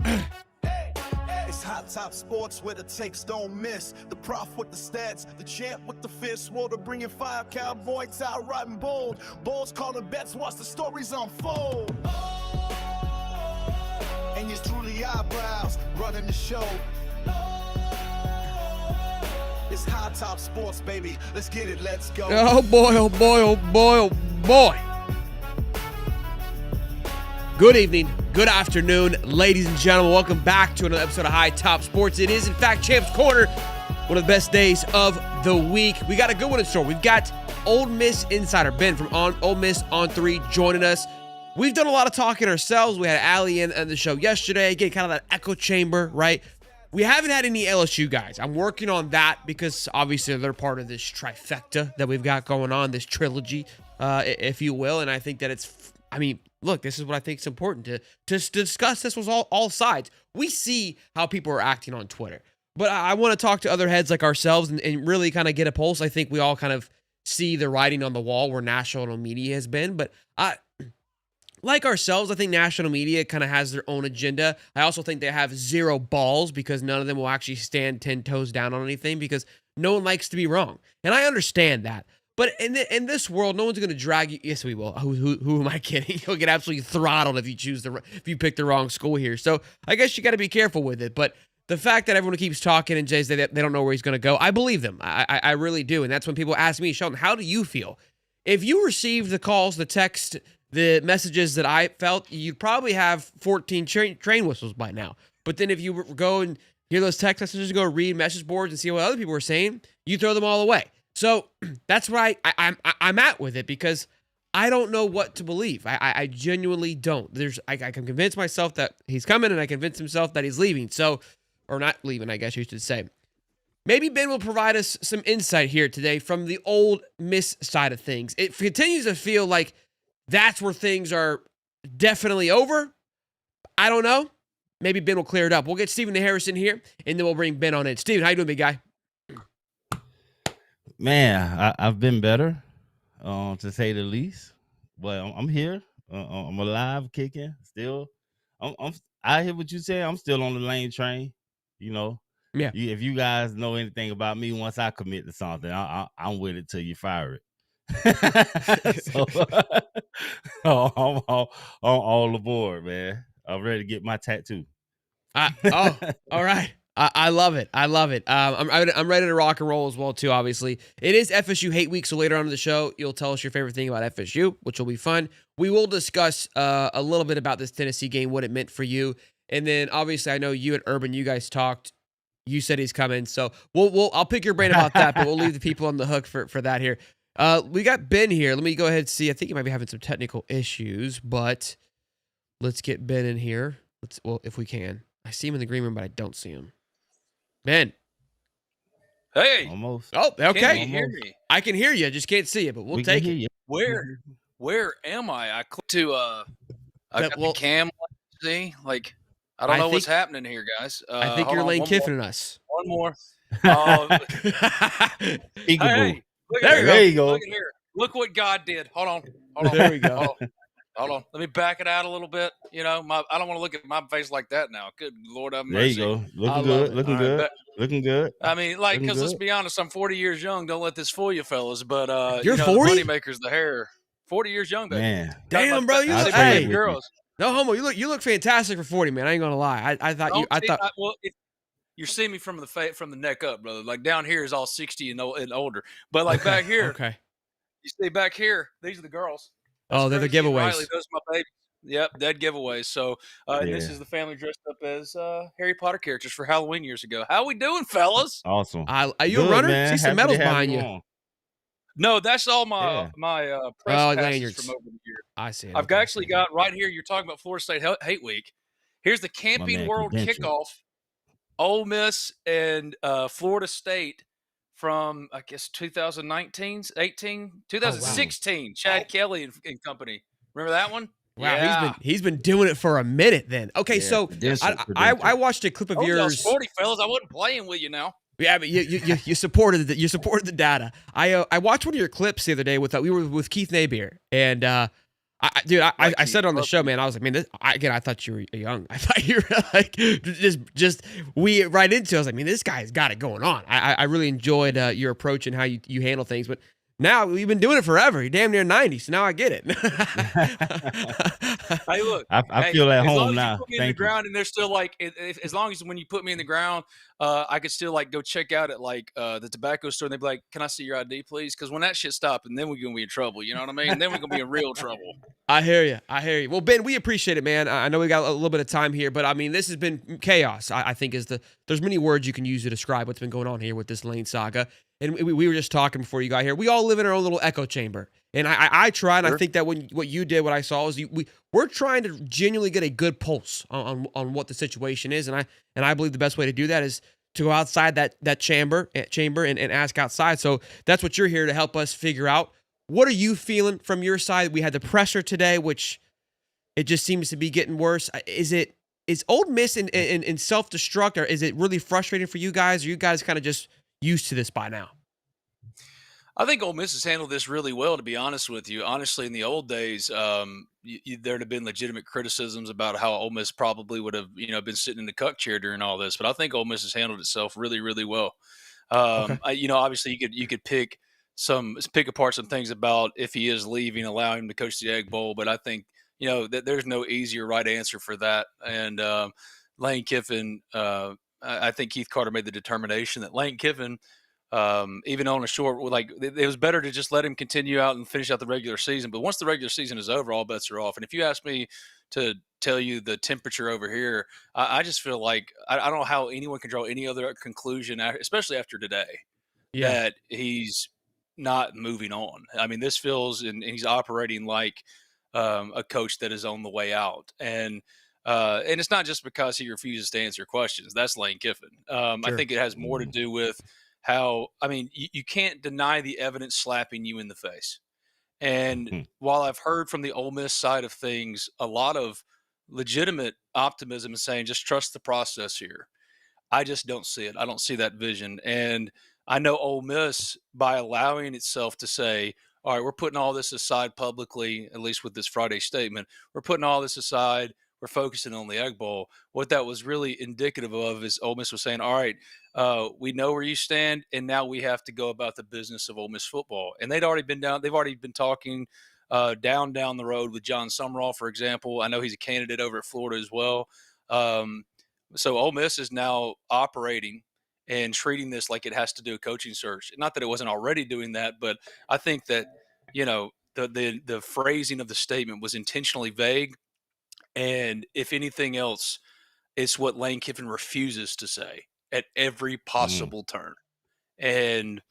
It's Hot Top Sports where the takes don't miss. The prof with the stats, the champ with the fist. Water bringing fire, cowboy tie riding bold. Bulls calling bets, watch the stories unfold. And it's through the eyebrows, running the show. It's Hot Top Sports, baby. Let's get it, let's go. Oh boy, oh boy, oh boy, oh boy. Good evening, good afternoon, ladies and gentlemen. Welcome back to another episode of High Top Sports. It is, in fact, Champ's Corner, one of the best days of the week. We got a good one in store. We've got Ole Miss Insider Ben from Ole Miss on 3 joining us. We've done a lot of talking ourselves. We had Allie in the show yesterday, getting kind of that echo chamber, right? We haven't had any LSU guys. I'm working on that because obviously they're part of this trifecta that we've got going on, this trilogy, if you will. And I think that look, this is what I think is important to discuss. This was all sides. We see how people are acting on Twitter, but I want to talk to other heads like ourselves and really kind of get a pulse. I think we all kind of see the writing on the wall where national media has been, but like ourselves, I think national media kind of has their own agenda. I also think they have zero balls because none of them will actually stand 10 toes down on anything because no one likes to be wrong. And I understand that. But in this world, no one's going to drag you. Yes, we will. Who am I kidding? You'll get absolutely throttled if you pick the wrong school here. So I guess you got to be careful with it. But the fact that everyone keeps talking and says that they don't know where he's going to go, I believe them. I really do. And that's when people ask me, Sheldon, how do you feel? If you received the calls, the text, the messages that I felt, you'd probably have 14 train whistles by now. But then if you go and hear those text messages, go read message boards and see what other people are saying, you throw them all away. So that's where I'm at with it because I don't know what to believe. I genuinely don't. I can convince myself that he's coming and I convince himself that he's leaving. So, or not leaving, I guess you should say. Maybe Ben will provide us some insight here today from the Ole Miss side of things. It continues to feel like that's where things are definitely over. I don't know. Maybe Ben will clear it up. We'll get Stephen Harrison here, and then we'll bring Ben on in. Steven, how you doing, big guy? Man, I've been better, to say the least. But I'm here. I'm alive, kicking. Still, I hear what you say. I'm still on the lane train. You know. Yeah. If you guys know anything about me, once I commit to something, I'm with it till you fire it. So I'm all aboard, man. I'm ready to get my tattoo. All right. I love it. I love it. I'm ready to rock and roll as well, too, obviously. It is FSU Hate Week, so later on in the show, you'll tell us your favorite thing about FSU, which will be fun. We will discuss a little bit about this Tennessee game, what it meant for you. And then, obviously, I know you and Urban, you guys talked. You said he's coming, so I'll pick your brain about that, but we'll leave the people on the hook for that here. We got Ben here. Let me go ahead and see. I think he might be having some technical issues, but let's get Ben in here. If we can. I see him in the green room, but I don't see him. Ben. Hey. Almost. Oh, okay. Can you hear me? I can hear you. I just can't see you, but we'll take it. Where am I? I clicked to I got the cam. See, like I don't know what's happening here, guys. I think you're Lane Kiffin us. One more. Hey, there you go. Look at here. Look what God did. Hold on. There we go. Hold on. Let me back it out a little bit. You know, I don't want to look at my face like that now. Good Lord have mercy. There you go. Looking good. Looking good. Looking good. I mean, like, because let's be honest, I'm 40 years young. Don't let this fool you, fellas. But you're 40. The moneymaker's the hair. 40 years young, baby. Man, damn, bro, you look. Hey, girls. No homo. You look fantastic for 40, man. I ain't gonna lie. I thought. Well, you're seeing me from the neck up, brother. Like down here is all 60 and older. But like back here, okay. You see back here, these are the girls. That's they're the giveaways. Riley, those are my babies. Yep, dead giveaways. So, and this is the family dressed up as Harry Potter characters for Halloween years ago. How we doing, fellas? Awesome. Are you a runner? Man. See some medals behind you. No, that's all my press passes from over the year. I see it. I've actually got right here. You're talking about Florida State Hate Week. Here's the Camping World Kickoff. Ole Miss and Florida State from, I guess, 2016. Chad Kelly and company. Remember that one? Wow, yeah. he's been doing it for a minute then. Okay, so I watched a clip of yours. 40 fellas, I wasn't playing with you now. Yeah, but you supported the data. I watched one of your clips the other day we were with Keith Nabier, and I said on the show, man. I was like, man, I thought you were young. I thought you were like just we right into. I was like, man, this guy's got it going on. I really enjoyed your approach and how you handle things. But now we've been doing it forever. You're damn near 90, so now I get it. Hey, look, I feel at home now. As long as you put me in the ground, and they're still like, as long as when you put me in the ground, I could still like go check out at like the tobacco store, and they'd be like, "Can I see your ID, please?" Because when that shit stops, and then we're gonna be in trouble. You know what I mean? And then we're gonna be in real trouble. I hear you. Well, Ben, we appreciate it, man. I know we got a little bit of time here, but I mean, this has been chaos. I think there's many words you can use to describe what's been going on here with this Lane saga. And we were just talking before you got here. We all live in our own little echo chamber. And I try, and I think that what you did, what I saw is we're trying to genuinely get a good pulse on what the situation is. And I believe the best way to do that is to go outside that chamber and ask outside. So that's what you're here to help us figure out. What are you feeling from your side? We had the presser today, which it just seems to be getting worse. Is Ole Miss in self-destruct, or is it really frustrating for you guys? Or are you guys kind of just used to this by now? I think Ole Miss has handled this really well, to be honest with you. Honestly, in the old days, there'd have been legitimate criticisms about how Ole Miss probably would have, been sitting in the cuck chair during all this. But I think Ole Miss has handled itself really, really well. Okay. Obviously, you could pick apart some things about if he is leaving, allowing him to coach the Egg Bowl. But I think that there's no easy or right answer for that. And Lane Kiffin, I think Keith Carter made the determination that Lane Kiffin, even on a short, like it was better to just let him continue out and finish out the regular season. But once the regular season is over, all bets are off. And if you ask me to tell you the temperature over here, I just feel like I don't know how anyone can draw any other conclusion, especially after today, that he's not moving on. I mean, this feels, and he's operating like a coach that is on the way out. And it's not just because he refuses to answer questions. That's Lane Kiffin. Sure. I think it has more to do with how, I mean, you can't deny the evidence slapping you in the face. And while I've heard from the Ole Miss side of things a lot of legitimate optimism and saying just trust the process here, I just don't see it. I don't see that vision. And I know Ole Miss, by allowing itself to say, all right, we're putting all this aside publicly, at least with this Friday statement, we're putting all this aside, we're focusing on the Egg Bowl. What that was really indicative of is Ole Miss was saying, all right, we know where you stand, and now we have to go about the business of Ole Miss football. And they've already been talking down the road with John Sumrall, for example. I know he's a candidate over at Florida as well. So Ole Miss is now operating and treating this like it has to do a coaching search. Not that it wasn't already doing that, but I think that, the phrasing of the statement was intentionally vague. And if anything else, it's what Lane Kiffin refuses to say at every possible turn. And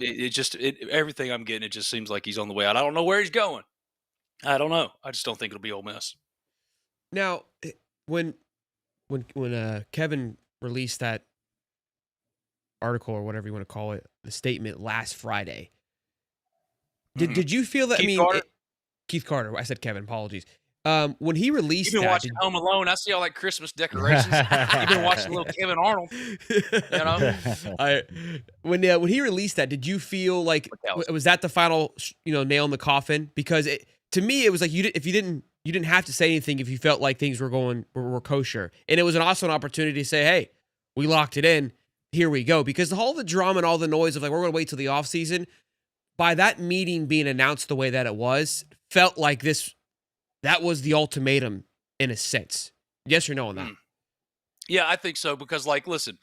everything I'm getting, it just seems like he's on the way out. I don't know where he's going. I don't know. I just don't think it'll be Ole Miss. Now, when Kevin released that article or whatever you want to call it, the statement last Friday, did you feel that? Keith Carter. I said Kevin. Apologies. When he released, you've been watching Home Alone. I see all like Christmas decorations. You've been watching little Kevin Arnold. When he released that, did you feel like was that the final nail in the coffin? Because to me it was like you didn't have to say anything if you felt like things were kosher, and it was also an opportunity to say, hey, we locked it in. Here we go. Because all the drama and all the noise of like we're going to wait till the off season, by that meeting being announced the way that it was, felt like that was the ultimatum in a sense. Yes or no on that? Yeah, I think so. Because, listen,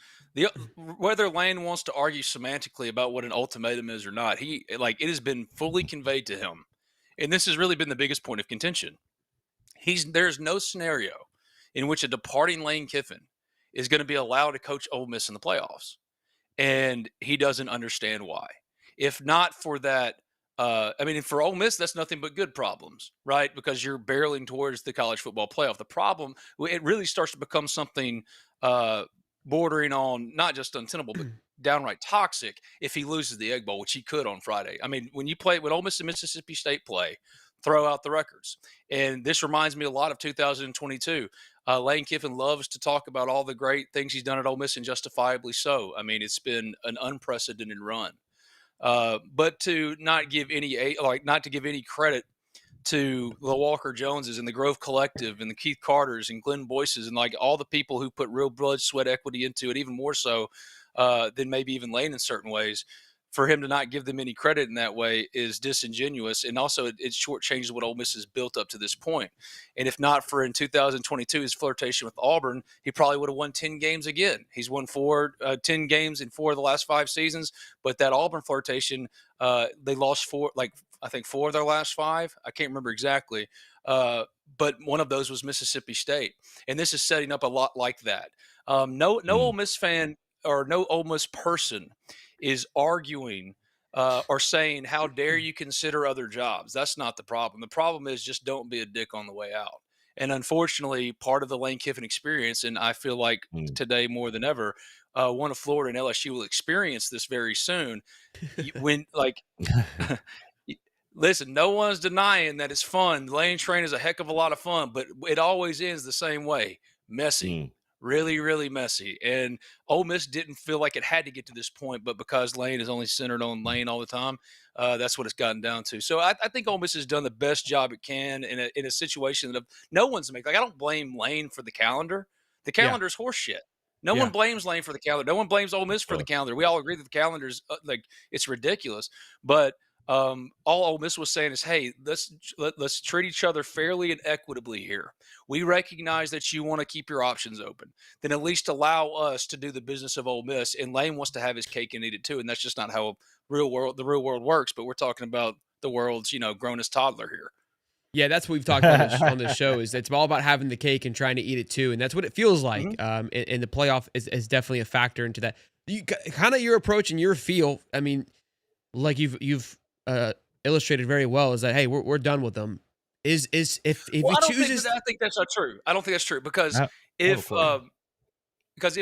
whether Lane wants to argue semantically about what an ultimatum is or not, it has been fully conveyed to him, and this has really been the biggest point of contention. There's no scenario in which a departing Lane Kiffin is going to be allowed to coach Ole Miss in the playoffs, and he doesn't understand why. If not for that. For Ole Miss, that's nothing but good problems, right? Because you're barreling towards the college football playoff. The problem, it really starts to become something bordering on not just untenable, but downright toxic if he loses the Egg Bowl, which he could on Friday. I mean, when Ole Miss and Mississippi State play, throw out the records. And this reminds me a lot of 2022. Lane Kiffin loves to talk about all the great things he's done at Ole Miss, and justifiably so. I mean, it's been an unprecedented run. But to not give any credit to the Walker Joneses and the Grove Collective and the Keith Carters and Glenn Boyces and like all the people who put real blood, sweat, equity into it, even more so than maybe even Lane in certain ways. For him to not give them any credit in that way is disingenuous, and also it shortchanges what Ole Miss has built up to this point. And if not for in 2022 his flirtation with Auburn, he probably would have won 10 games again. He's won 10 games in 4 of the last 5 seasons, but that Auburn flirtation, they lost 4, like I think 4 of their last 5. I can't remember exactly, but one of those was Mississippi State, and this is setting up a lot like that. No Ole Miss fan or no Ole Miss person is arguing or saying, how dare you consider other jobs? That's not the problem. The problem is just don't be a dick on the way out. And unfortunately, part of the Lane Kiffin experience, and I feel like today more than ever, one of Florida and LSU will experience this very soon. When listen, no one's denying that it's fun. Lane train is a heck of a lot of fun, but it always ends the same way. Messy. Really, really messy. And Ole Miss didn't feel like it had to get to this point, but because Lane is only centered on Lane all the time, that's what it's gotten down to. So I think Ole Miss has done the best job it can in a situation that no one's making. Like, I don't blame Lane for the calendar. The calendar's horseshit. No one blames Lane for the calendar. No one blames Ole Miss for the calendar. We all agree that the calendar's like it's ridiculous. But all Ole Miss was saying is, hey, let's treat each other fairly and equitably here. We recognize that you want to keep your options open. Then at least allow us to do the business of Ole Miss. And Lane wants to have his cake and eat it too. And that's just not how the real world works. But we're talking about the world's, grownest toddler here. Yeah, that's what we've talked about on this show. Is it's all about having the cake and trying to eat it too, and that's what it feels like. And the playoff is definitely a factor into that. You kind of your approach and your feel. I mean, like you've illustrated very well is that, hey, we're done with them. If he chooses, I think that's not true. I don't think that's true because if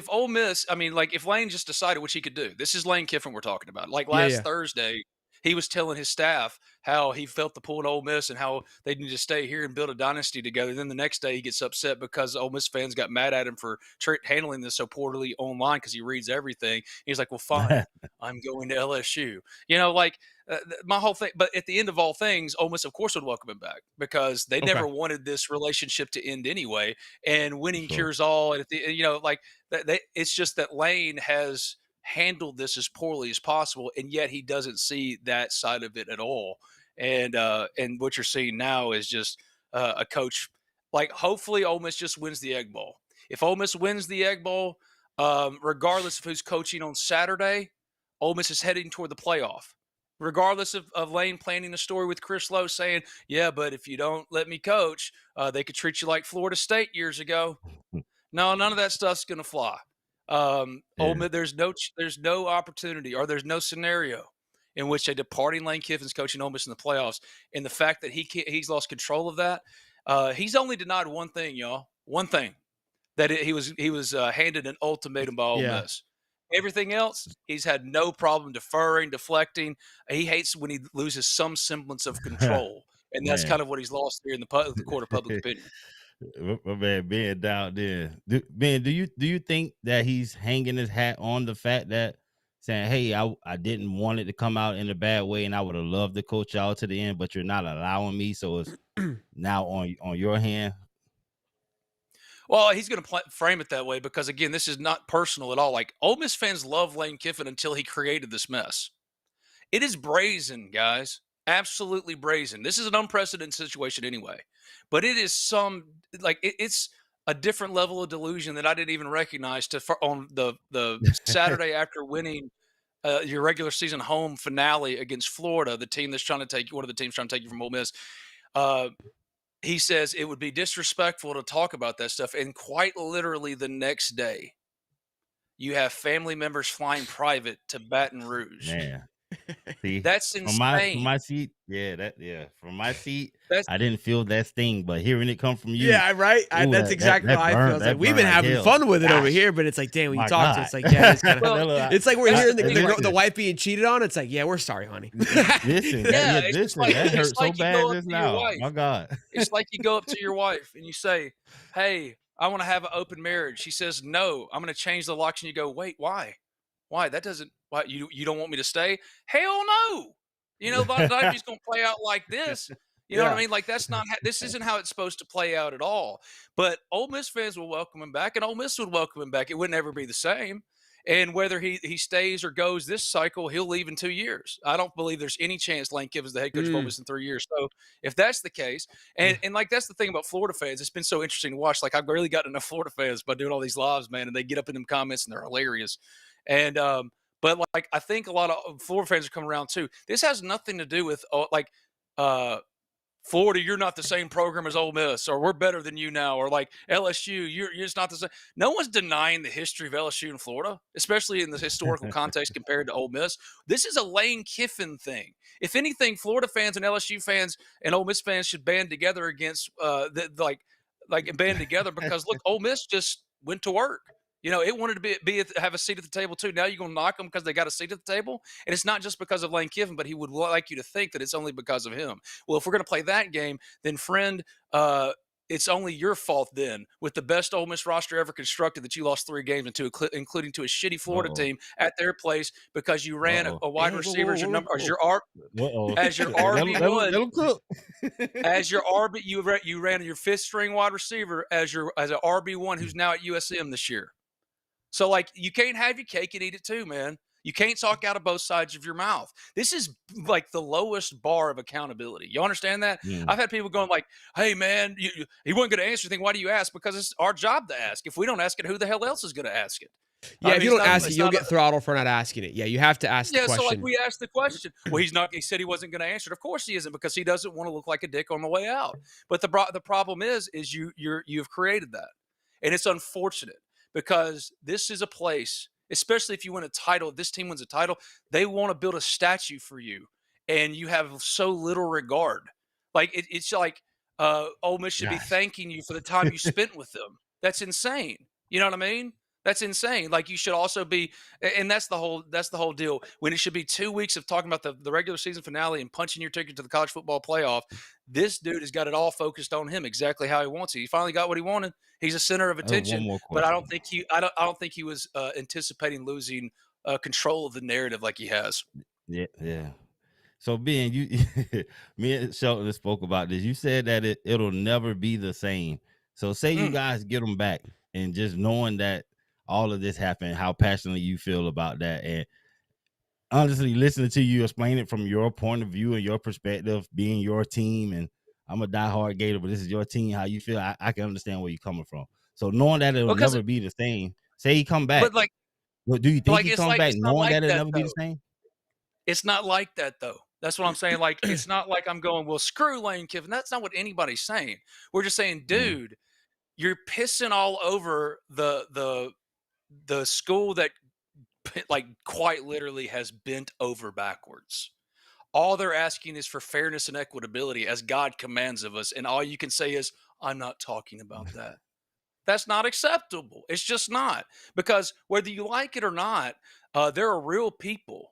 Ole Miss, I mean, like if Lane just decided, which he could do, this is Lane Kiffin we're talking about. Like last Thursday, he was telling his staff how he felt the pull at Ole Miss and how they need to stay here and build a dynasty together. Then the next day he gets upset because Ole Miss fans got mad at him for handling this so poorly online because he reads everything. He's like, well, fine, I'm going to LSU. My whole thing. But at the end of all things, Ole Miss, of course, would welcome him back because they never wanted this relationship to end anyway. And winning cures all. And it's just that Lane has handled this as poorly as possible, and yet he doesn't see that side of it at all. And what you're seeing now is just a coach. Like, hopefully, Ole Miss just wins the Egg Bowl. If Ole Miss wins the Egg Bowl, regardless of who's coaching on Saturday, Ole Miss is heading toward the playoff. Regardless of Lane planning a story with Chris Lowe saying, yeah, but if you don't let me coach, they could treat you like Florida State years ago. No, none of that stuff's going to fly. Ole Miss, there's no opportunity or there's no scenario in which a departing Lane Kiffin's coaching Ole Miss in the playoffs. And the fact that he's lost control of that, he's only denied one thing, y'all. One thing, that he was handed an ultimatum by Ole Miss. Everything else, he's had no problem deferring, deflecting. He hates when he loses some semblance of control, and that's kind of what he's lost here in the court of public opinion. My man, Ben down there. Ben, do you think that he's hanging his hat on the fact that saying, hey, I didn't want it to come out in a bad way and I would have loved to coach y'all to the end, but you're not allowing me, so it's now on your hand? Well, he's going to frame it that way because, again, this is not personal at all. Like, Ole Miss fans love Lane Kiffin until he created this mess. It is brazen, guys. Absolutely brazen. This is an unprecedented situation anyway. But it is it's a different level of delusion that I didn't even recognize on the Saturday after winning your regular season home finale against Florida, the team that's trying to take one of the teams trying to take you from Ole Miss. He says it would be disrespectful to talk about that stuff. And quite literally the next day, you have family members flying private to Baton Rouge. Man. See, that's insane. From my seat, from my seat, I didn't feel that sting, but hearing it come from you, right. That's exactly how I feel. It's like we've been having fun with it over here, but it's like, damn, when you talk to it's like, yeah, it's like we're hearing the wife being cheated on. It's like, yeah, we're sorry, honey. Listen, that hurts so bad just now. My God, it's like you go up to your wife and you say, "Hey, I want to have an open marriage." She says, "No, I'm going to change the locks." And you go, "Wait, why? Why? That doesn't. Why you don't want me to stay? Hell no! The dynamic's going to play out like this. You know what I mean? Like that's not this isn't how it's supposed to play out at all. But Ole Miss fans will welcome him back, and Ole Miss would welcome him back. It would never be the same. And whether he stays or goes this cycle, he'll leave in 2 years. I don't believe there's any chance Lane Kiffin's the head coach of Ole Miss in 3 years. So if that's the case, and like that's the thing about Florida fans, it's been so interesting to watch. Like I've really gotten enough Florida fans by doing all these lives, man, and they get up in them comments and they're hilarious. And but like I think a lot of Florida fans are coming around too. This has nothing to do with Florida, you're not the same program as Ole Miss, or we're better than you now, or like LSU, you're just not the same. No one's denying the history of LSU and Florida, especially in the historical context compared to Ole Miss. This is a Lane Kiffin thing. If anything, Florida fans and LSU fans and Ole Miss fans should band together against band together because look, Ole Miss just went to work. You know, it wanted to have a seat at the table too. Now you're going to knock them because they got a seat at the table, and it's not just because of Lane Kiffin, but he would like you to think that it's only because of him. Well, if we're going to play that game, then friend, it's only your fault then with the best Ole Miss roster ever constructed that you lost 3 games including to a shitty Florida team at their place because you ran a wide receiver as your RB1 as your RB. You ran your 5th string wide receiver as an RB1 who's now at USM this year. So, like, you can't have your cake and eat it too, man. You can't talk out of both sides of your mouth. This is, like, the lowest bar of accountability. You understand that? Yeah. I've had people going like, hey, man, he wasn't going to answer anything. Why do you ask? Because it's our job to ask. If we don't ask it, who the hell else is going to ask it? Yeah, if you don't ask it, you'll get throttled for not asking it. Yeah, you have to ask the question. Yeah, so, like, we asked the question. Well, he said he wasn't going to answer it. Of course he isn't, because he doesn't want to look like a dick on the way out. But the problem is you've created that. And it's unfortunate. Because this is a place, especially if you win a title, if this team wins a title, they want to build a statue for you, and you have so little regard. Like it's like Ole Miss should be thanking you for the time you spent with them. That's insane. You know what I mean? That's insane. Like you should also be, and that's the whole deal. When it should be 2 weeks of talking about the regular season finale and punching your ticket to the college football playoff, this dude has got it all focused on him exactly how he wants it. He finally got what he wanted. He's a center of attention, but I don't think he was anticipating losing control of the narrative like he has. Yeah. So, Ben, me and Shelton spoke about this. You said that it'll never be the same. So, say you guys get them back, and just knowing that all of this happened, how passionately you feel about that, and honestly, listening to you explain it from your point of view and your perspective, being your team, and I'm a diehard Gator, but this is your team, how you feel, I can understand where you're coming from. So knowing that it'll never be the same, say he come back. But do you think he come back knowing that it'll never be the same? It's not like that, though. That's what I'm saying. Like, it's not like I'm going, well, screw Lane Kiffin. That's not what anybody's saying. We're just saying, dude, you're pissing all over the school that, like, quite literally has bent over backwards. All they're asking is for fairness and equitability as God commands of us. And all you can say is, I'm not talking about that. That's not acceptable. It's just not. Because whether you like it or not, there are real people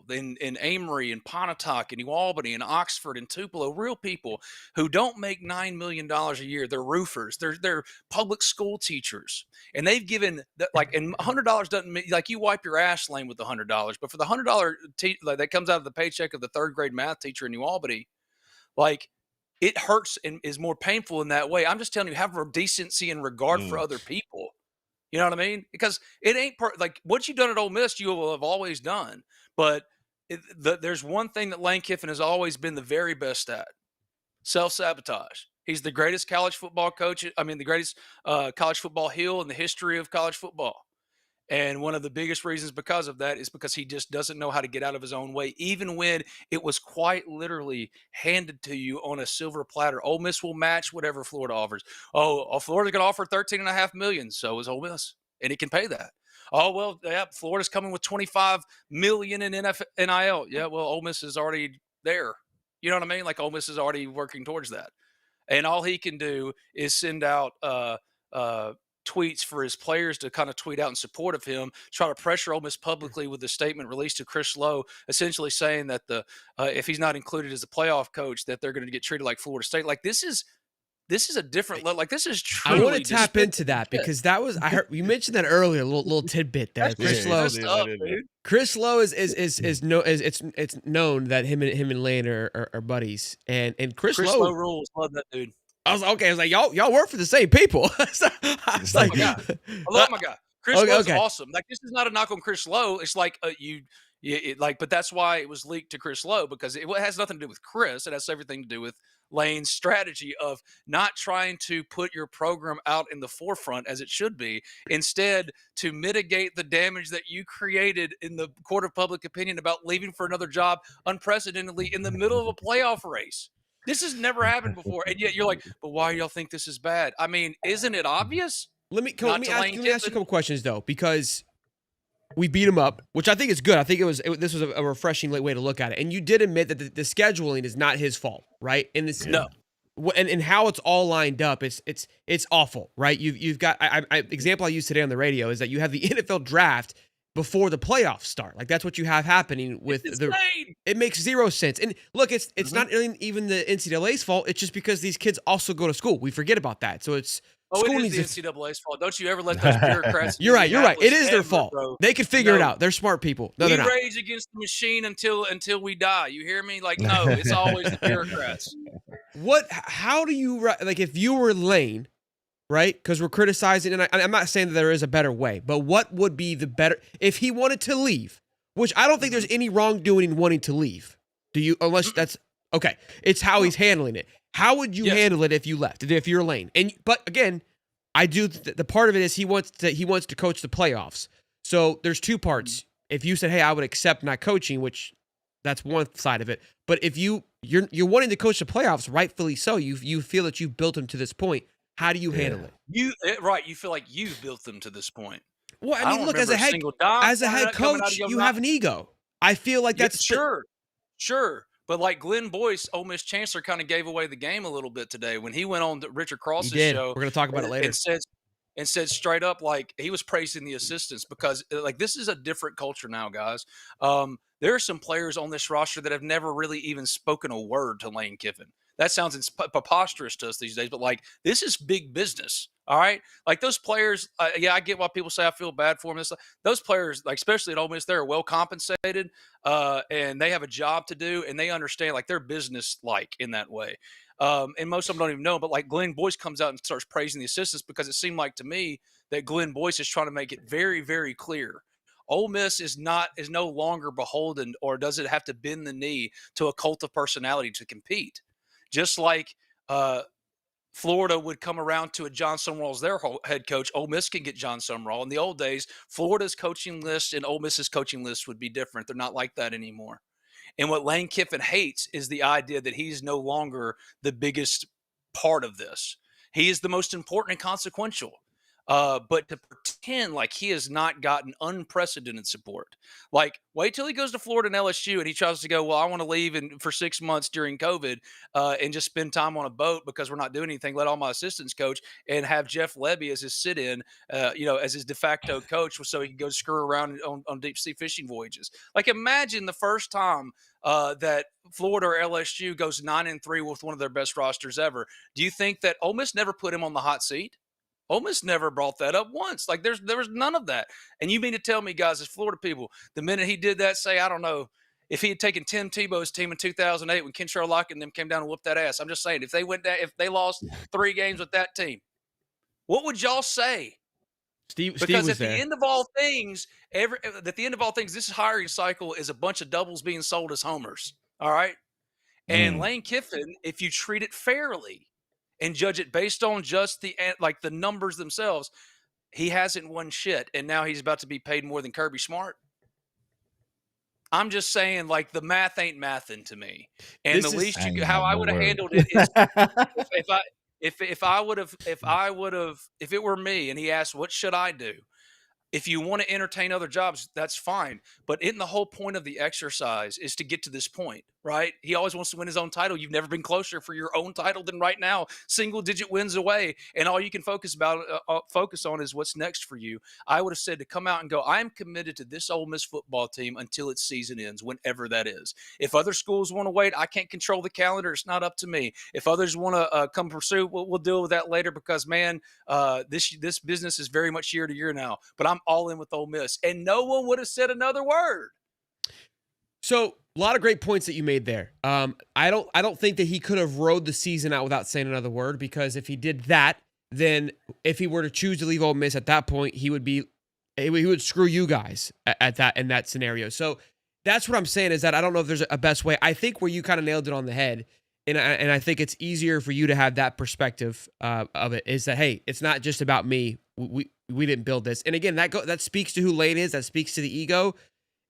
in Amory and Pontotoc and New Albany and Oxford and Tupelo, real people who don't make $9 million a year. They're roofers. They're public school teachers. And they've given, and $100 doesn't mean, like, you wipe your ass lane with the $100. But for the $100 that comes out of the paycheck of the 3rd grade math teacher in New Albany, like, it hurts and is more painful in that way. I'm just telling you, have decency and regard for other people. You know what I mean? Because it ain't like what you've done at Ole Miss, you will have always done. But there's one thing that Lane Kiffin has always been the very best at: self-sabotage. He's the greatest college football coach. I mean, the greatest college football heel in the history of college football. And one of the biggest reasons because of that is because he just doesn't know how to get out of his own way, even when it was quite literally handed to you on a silver platter. Ole Miss will match whatever Florida offers. Oh, Florida's going to offer $13.5 million. So is Ole Miss, and he can pay that. Oh, well, yeah, Florida's coming with $25 million in NIL. Yeah, well, Ole Miss is already there. You know what I mean? Like, Ole Miss is already working towards that. And all he can do is send out tweets for his players to kind of tweet out in support of him, try to pressure Ole Miss publicly with a statement released to Chris Lowe, essentially saying that if he's not included as a playoff coach, that they're going to get treated like Florida State. Like, this is this is a different level. Like, this is truly. I want to tap into that because that was I heard you truly. I want to tap into that because that was I heard you mentioned that earlier. A little tidbit there. That's Chris Lowe is known that him and Lane are buddies, and Chris Lowe rules. Love that dude. I was like y'all work for the same people. I was like, I love my guy. Chris Lowe's awesome. Like, this is not a knock on Chris Lowe. It's like but that's why it was leaked to Chris Lowe, because it has nothing to do with Chris. It has everything to do with Lane's strategy of not trying to put your program out in the forefront as it should be, instead to mitigate the damage that you created in the court of public opinion about leaving for another job unprecedentedly in the middle of a playoff race. This has never happened before, and yet you're like, but why do y'all think this is bad? I mean, isn't it obvious? Let me ask you a couple questions, though, because we beat him up, which I think is good. I think this was a refreshing way to look at it. And you did admit that the scheduling is not his fault, right? And this, no, and how it's all lined up, it's awful, right? You've got example I used today on the radio is that you have the NFL draft before the playoffs start. Like, that's what you have happening with it makes zero sense. And look, it's not even the NCAA's fault. It's just because these kids also go to school. We forget about that. So it's it is the NCAA's fault. Don't you ever let those bureaucrats. You're right. It is their fault. Bro. They could figure it out. They're smart people. No, we rage against the machine until we die. You hear me? Like, no, it's always the bureaucrats. How do you, like, if you were Lane, right? Because we're criticizing, and I'm not saying that there is a better way, but what would be the better, if he wanted to leave, which I don't think there's any wrongdoing in wanting to leave. Do you, unless that's, okay, it's how he's handling it. How would you handle it if you left, if you're Lane? But again, I do, the part of it is he wants to coach the playoffs. So there's two parts. If you said, hey, I would accept not coaching, which that's one side of it. But if you're wanting to coach the playoffs, rightfully so, you feel that you've built him to this point. How do you handle it? You feel like you've built them to this point. Well, I mean, look, as a head coach, you have an ego. I feel like that's sure. But like Glenn Boyce, Ole Miss Chancellor, kind of gave away the game a little bit today when he went on Richard Cross's show. We're going to talk about it later. And said straight up, like, he was praising the assistants because, like, this is a different culture now, guys. There are some players on this roster that have never really even spoken a word to Lane Kiffin. That sounds preposterous to us these days, but, like, this is big business, all right? Like, those players, I get why people say I feel bad for them. Those players, like, especially at Ole Miss, they're well compensated, and they have a job to do, and they understand, like, they're business-like in that way. And most of them don't even know, but, like, Glenn Boyce comes out and starts praising the assistants because it seemed like to me that Glenn Boyce is trying to make it very, very clear. Ole Miss is no longer beholden, or does it have to bend the knee to a cult of personality to compete. Just like Florida would come around to a John Summerall as their head coach, Ole Miss can get John Summerall. In the old days, Florida's coaching list and Ole Miss's coaching list would be different. They're not like that anymore. And what Lane Kiffin hates is the idea that he's no longer the biggest part of this. He is the most important and consequential. But to pretend like he has not gotten unprecedented support, like, wait till he goes to Florida and LSU and he tries to go, well, I want to leave for 6 months during COVID and just spend time on a boat because we're not doing anything. Let all my assistants coach and have Jeff Lebby as his sit-in, as his de facto coach, so he can go screw around on deep sea fishing voyages. Like, imagine the first time that Florida or LSU goes 9-3 with one of their best rosters ever. Do you think that Ole Miss never put him on the hot seat? Ole Miss never brought that up once. Like, there was none of that. And you mean to tell me, guys, as Florida people, the minute he did that, say, I don't know, if he had taken Tim Tebow's team in 2008 when Ken Sherlock and them came down and whooped that ass, I'm just saying, if they lost 3 games with that team, what would y'all say? Because at the end of all things, this hiring cycle is a bunch of doubles being sold as homers. All right. And Lane Kiffin, if you treat it fairly and judge it based on just the numbers themselves, he hasn't won shit, and now he's about to be paid more than Kirby Smart. I'm just saying, like, the math ain't mathin' to me. And the least how I would have handled it is if it were me and he asked, what should I do? If you want to entertain other jobs, that's fine. But isn't the whole point of the exercise is to get to this point? right? He always wants to win his own title. You've never been closer for your own title than right now, single-digit wins away, and all you can focus on is what's next for you. I would have said to come out and go, I am committed to this Ole Miss football team until its season ends, whenever that is. If other schools want to wait, I can't control the calendar. It's not up to me. If others want to come pursue, we'll deal with that later because, man, this business is very much year to year now. But I'm all in with Ole Miss, and no one would have said another word. So a lot of great points that you made there. I don't think that he could have rode the season out without saying another word, because if he did that, then if he were to choose to leave Ole Miss at that point, he would screw you guys in that scenario. So that's what I'm saying, is that I don't know if there's a best way. I think where you kind of nailed it on the head, and I think it's easier for you to have that perspective of it, is that, hey, it's not just about me. We didn't build this. And again, that speaks to who Lane is. That speaks to the ego,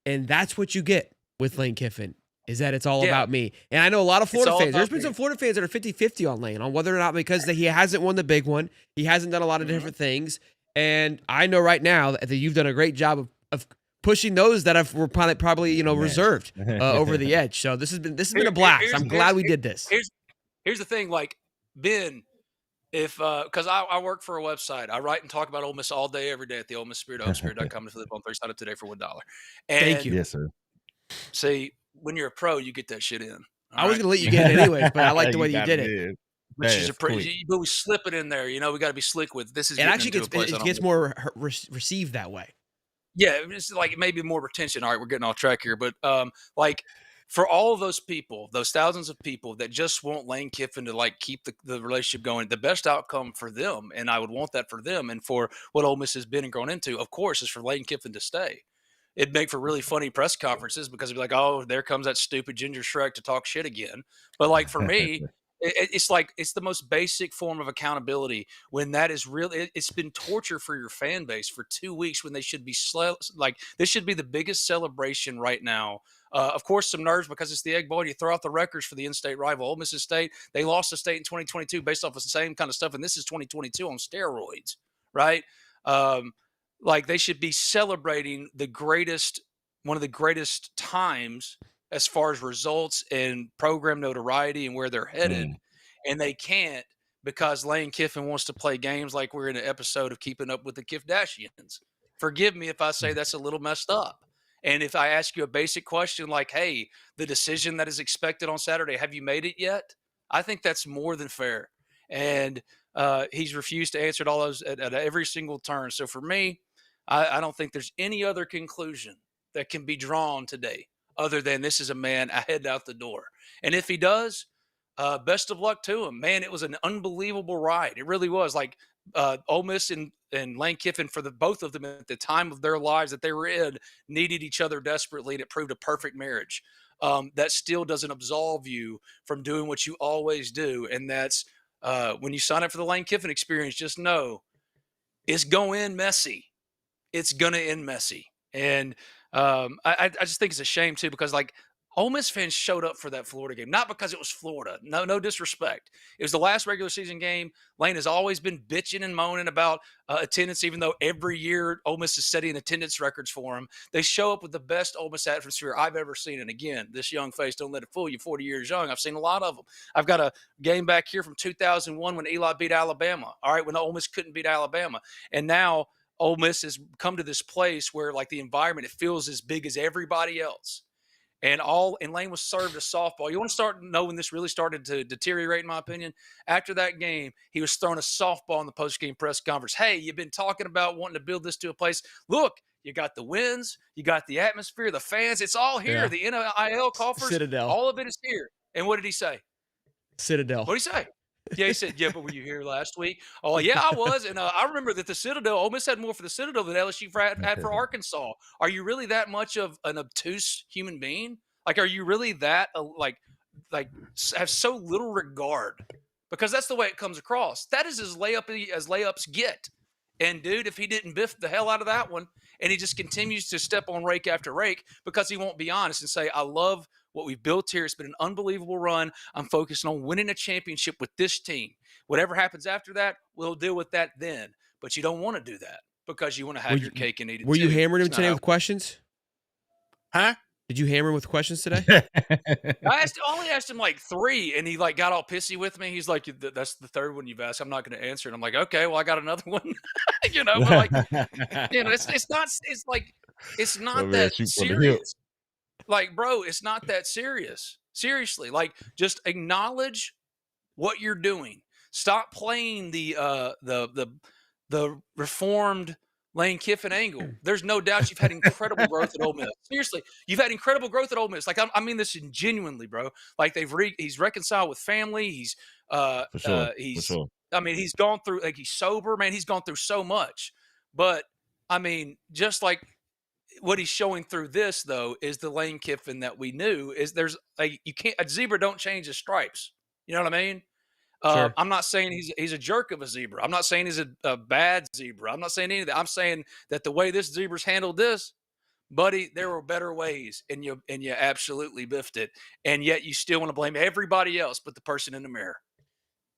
and that's what you get with Lane Kiffin, is that it's all about me. And I know a lot of Florida fans. There's been some Florida fans that are 50-50 on Lane, on whether or not, because he hasn't won the big one. He hasn't done a lot of different things. And I know right now that you've done a great job of pushing those that were probably reserved over the edge. So this has been a blast. I'm glad we did this. Here's the thing, like, Ben, if because I work for a website, I write and talk about Ole Miss all day, every day at the Ole Miss Spirit, OleMissSpirit.com, to flip on 3 sided today for $1. And thank you. Yes, sir. See, when you're a pro, you get that shit in. I was going to let you get it anyways, but I like the way you did it. Which is but we slip it in there. We got to be slick with this. It actually gets more received that way. Yeah, it's like maybe more retention. All right, we're getting off track here, but like for all of those people, those thousands of people that just want Lane Kiffin to like keep the relationship going, the best outcome for them, and I would want that for them, and for what Ole Miss has been and grown into, of course, is for Lane Kiffin to stay. It'd make for really funny press conferences because it'd be like, oh, there comes that stupid Ginger Shrek to talk shit again. But like for me, it's like it's the most basic form of accountability when that is real. It's been torture for your fan base for 2 weeks when they should be like this should be the biggest celebration right now. Of course, some nerves because it's the Egg Bowl. You throw out the records for the in-state rival, Ole Miss State. They lost to State in 2022 based off of the same kind of stuff, and this is 2022 on steroids, right? Like they should be celebrating one of the greatest times as far as results and program notoriety and where they're headed. And they can't because Lane Kiffin wants to play games like we're in an episode of Keeping Up with the Kardashians. Forgive me if I say that's a little messed up. And if I ask you a basic question like, hey, the decision that is expected on Saturday, have you made it yet? I think that's more than fair. And he's refused to answer all those at every single turn. So for me, I don't think there's any other conclusion that can be drawn today other than this is a man I head out the door. And if he does, best of luck to him. Man, it was an unbelievable ride. It really was. Like Ole Miss and Lane Kiffin, for both of them at the time of their lives that they were in, needed each other desperately, and it proved a perfect marriage. That still doesn't absolve you from doing what you always do, and that's when you sign up for the Lane Kiffin experience, just know it's going to end messy. It's going to end messy. And I just think it's a shame, too, because, like, Ole Miss fans showed up for that Florida game, not because it was Florida. No disrespect. It was the last regular season game. Lane has always been bitching and moaning about attendance, even though every year Ole Miss is setting attendance records for him. They show up with the best Ole Miss atmosphere I've ever seen. And again, this young face, don't let it fool you, 40 years young. I've seen a lot of them. I've got a game back here from 2001 when Eli beat Alabama, all right, when Ole Miss couldn't beat Alabama. And now Ole Miss has come to this place where, like, the environment, it feels as big as everybody else. And Lane was served a softball. You want to start know when this really started to deteriorate, in my opinion? After that game, he was thrown a softball in the post-game press conference. Hey, you've been talking about wanting to build this to a place. Look, you got the wins, you got the atmosphere, the fans. It's all here. Yeah. The NIL coffers, Citadel. All of it is here. And what did he say? Citadel. What did he say? Yeah, he said, yeah, but were you here last week? Oh, yeah, I was. And I remember that the Citadel, Ole Miss had more for the Citadel than LSU had for Arkansas. Are you really that much of an obtuse human being? Like, are you really that, like have so little regard? Because that's the way it comes across. That is as layups get. And, dude, if he didn't biff the hell out of that one and he just continues to step on rake after rake because he won't be honest and say, I love what we've built here. It's been an unbelievable run. I'm focusing on winning a championship with this team. Whatever happens after that, we'll deal with that then. But you don't want to do that because you want to have your cake and eat it. Were you hammering him today with questions? Huh? Did you hammer with questions today? I only asked him like 3, and he like got all pissy with me. He's like, "That's the third one you've asked. I'm not going to answer." And I'm like, "Okay, well, I got another one." But like, it's My not man that shoot from the hip. serious. Like, bro, it's not that serious. Seriously, like, just acknowledge what you're doing. Stop playing the reformed Lane Kiffin angle. There's no doubt you've had incredible growth at Ole Miss. Seriously, you've had incredible growth at Ole Miss. Like, I mean this genuinely, bro. Like, he's reconciled with family. He's For sure. I mean, he's gone through, like, he's sober, man. He's gone through so much. But I mean, just like what he's showing through this, though, is the Lane Kiffin that we knew. Is there's like, you can't, a zebra don't change his stripes. You know what I mean? Sure. I'm not saying he's a jerk of a zebra. I'm not saying he's a bad zebra. I'm not saying any of that. I'm saying that the way this zebra's handled this, buddy, there were better ways, and you absolutely biffed it. And yet you still want to blame everybody else but the person in the mirror.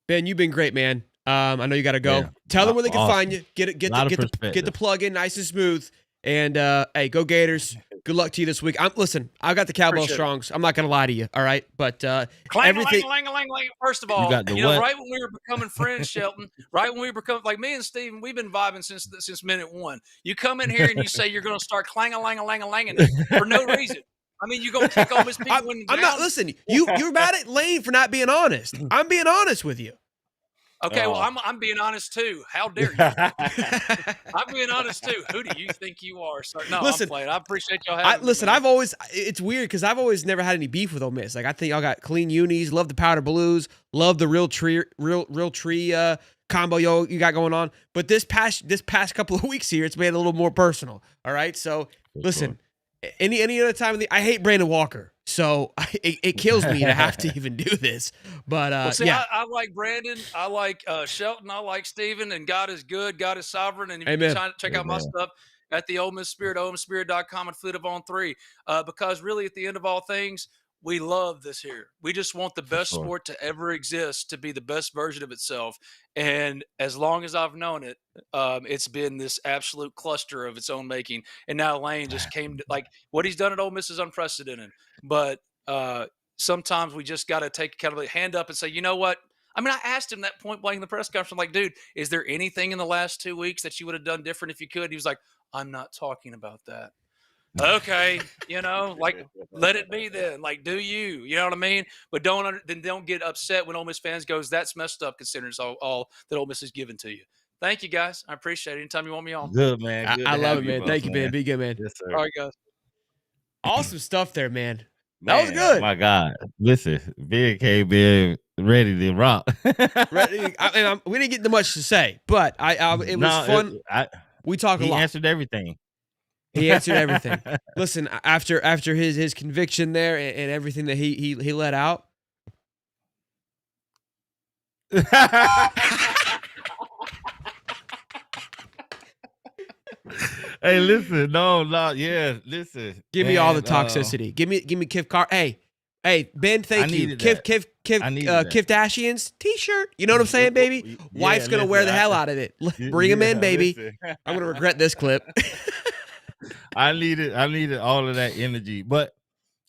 Ben, you've been great, man. I know you got to go. Yeah. Tell them where they can Awesome. find you. Get the plug in nice and smooth. And hey, go Gators. Good luck to you this week. Listen, I've got the cowbell strongs. I'm not gonna lie to you, all right? But everything. First of all, right when we were becoming friends, Shelton, right when we were becoming, like, me and Steven, we've been vibing since minute 1. You come in here and you say you're gonna start clang-a-lang-a-lang-a-langing for no reason. I mean, you're gonna kick all these people in the I'm not. Listen, you're mad at Lane for not being honest. I'm being honest with you. Okay, well, I'm being honest too. How dare you? I'm being honest too. Who do you think you are? So, no, listen, I'm playing. I appreciate y'all having me. Listen, it's weird because I've always never had any beef with Ole Miss. Like, I think y'all got clean unis, love the powder blues, love the real tree combo you got going on. But this past couple of weeks here, it's made it a little more personal. All right, so listen, any other time I hate Brandon Walker. So it kills me to have to even do this. But I like Brandon. I like Shelton. I like Steven. And God is good. God is sovereign. And if you can check out my stuff at the Ole Miss Spirit, OleMissSpirit.com, and Fleet of On 3. Because really, at the end of all things, we love this here. We just want the best sport to ever exist to be the best version of itself. And as long as I've known it, it's been this absolute cluster of its own making. And now Lane just came to, like, what he's done at Ole Miss is unprecedented. But sometimes we just got to take accountability, hand up and say, you know what? I mean, I asked him that point blank in the press conference. I'm like, dude, is there anything in the last 2 weeks that you would have done different if you could? He was like, I'm not talking about that. Okay, like, let it be then. Like, do you know what I mean? But don't get upset when Ole Miss fans goes, that's messed up considering it's all that Ole Miss has given to you. Thank you, guys. I appreciate it. Anytime you want me on. Good, man. Good I love it, man. Thank you, man. Be good, man. Yes, sir. All right, guys. Awesome stuff there, man. That was good. My God. Listen, Big K being ready to rock. We didn't get much to say, but it was fun. We talk a lot. He answered everything. He answered everything. Listen, after his conviction there and everything that he let out. Hey, listen, listen. Give me all the toxicity. Give me Kif Car. Hey, Ben, thank you. Kif Dashian's t-shirt. You know what I'm saying, baby? Wife's gonna wear the hell out of it. Bring him in, baby. I'm gonna regret this clip. I needed all of that energy, but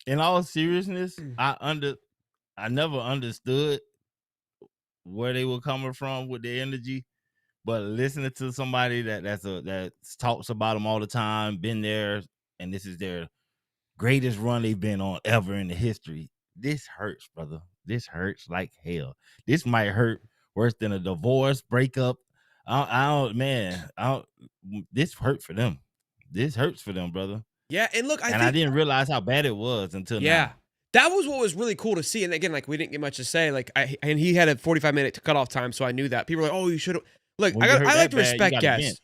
in all seriousness, I never understood where they were coming from with their energy. But listening to somebody that talks about them all the time, been there, and this is their greatest run they've been on ever in the history. This hurts, brother. This hurts like hell. This might hurt worse than a divorce, breakup. This hurt for them. This hurts for them, brother. Yeah, and look, I didn't realize how bad it was until now. That was what was really cool to see. And again, like, we didn't get much to say. Like, and he had a 45-minute cutoff time, so I knew that. People were like, "Oh, you should have." Look, I like to respect guests.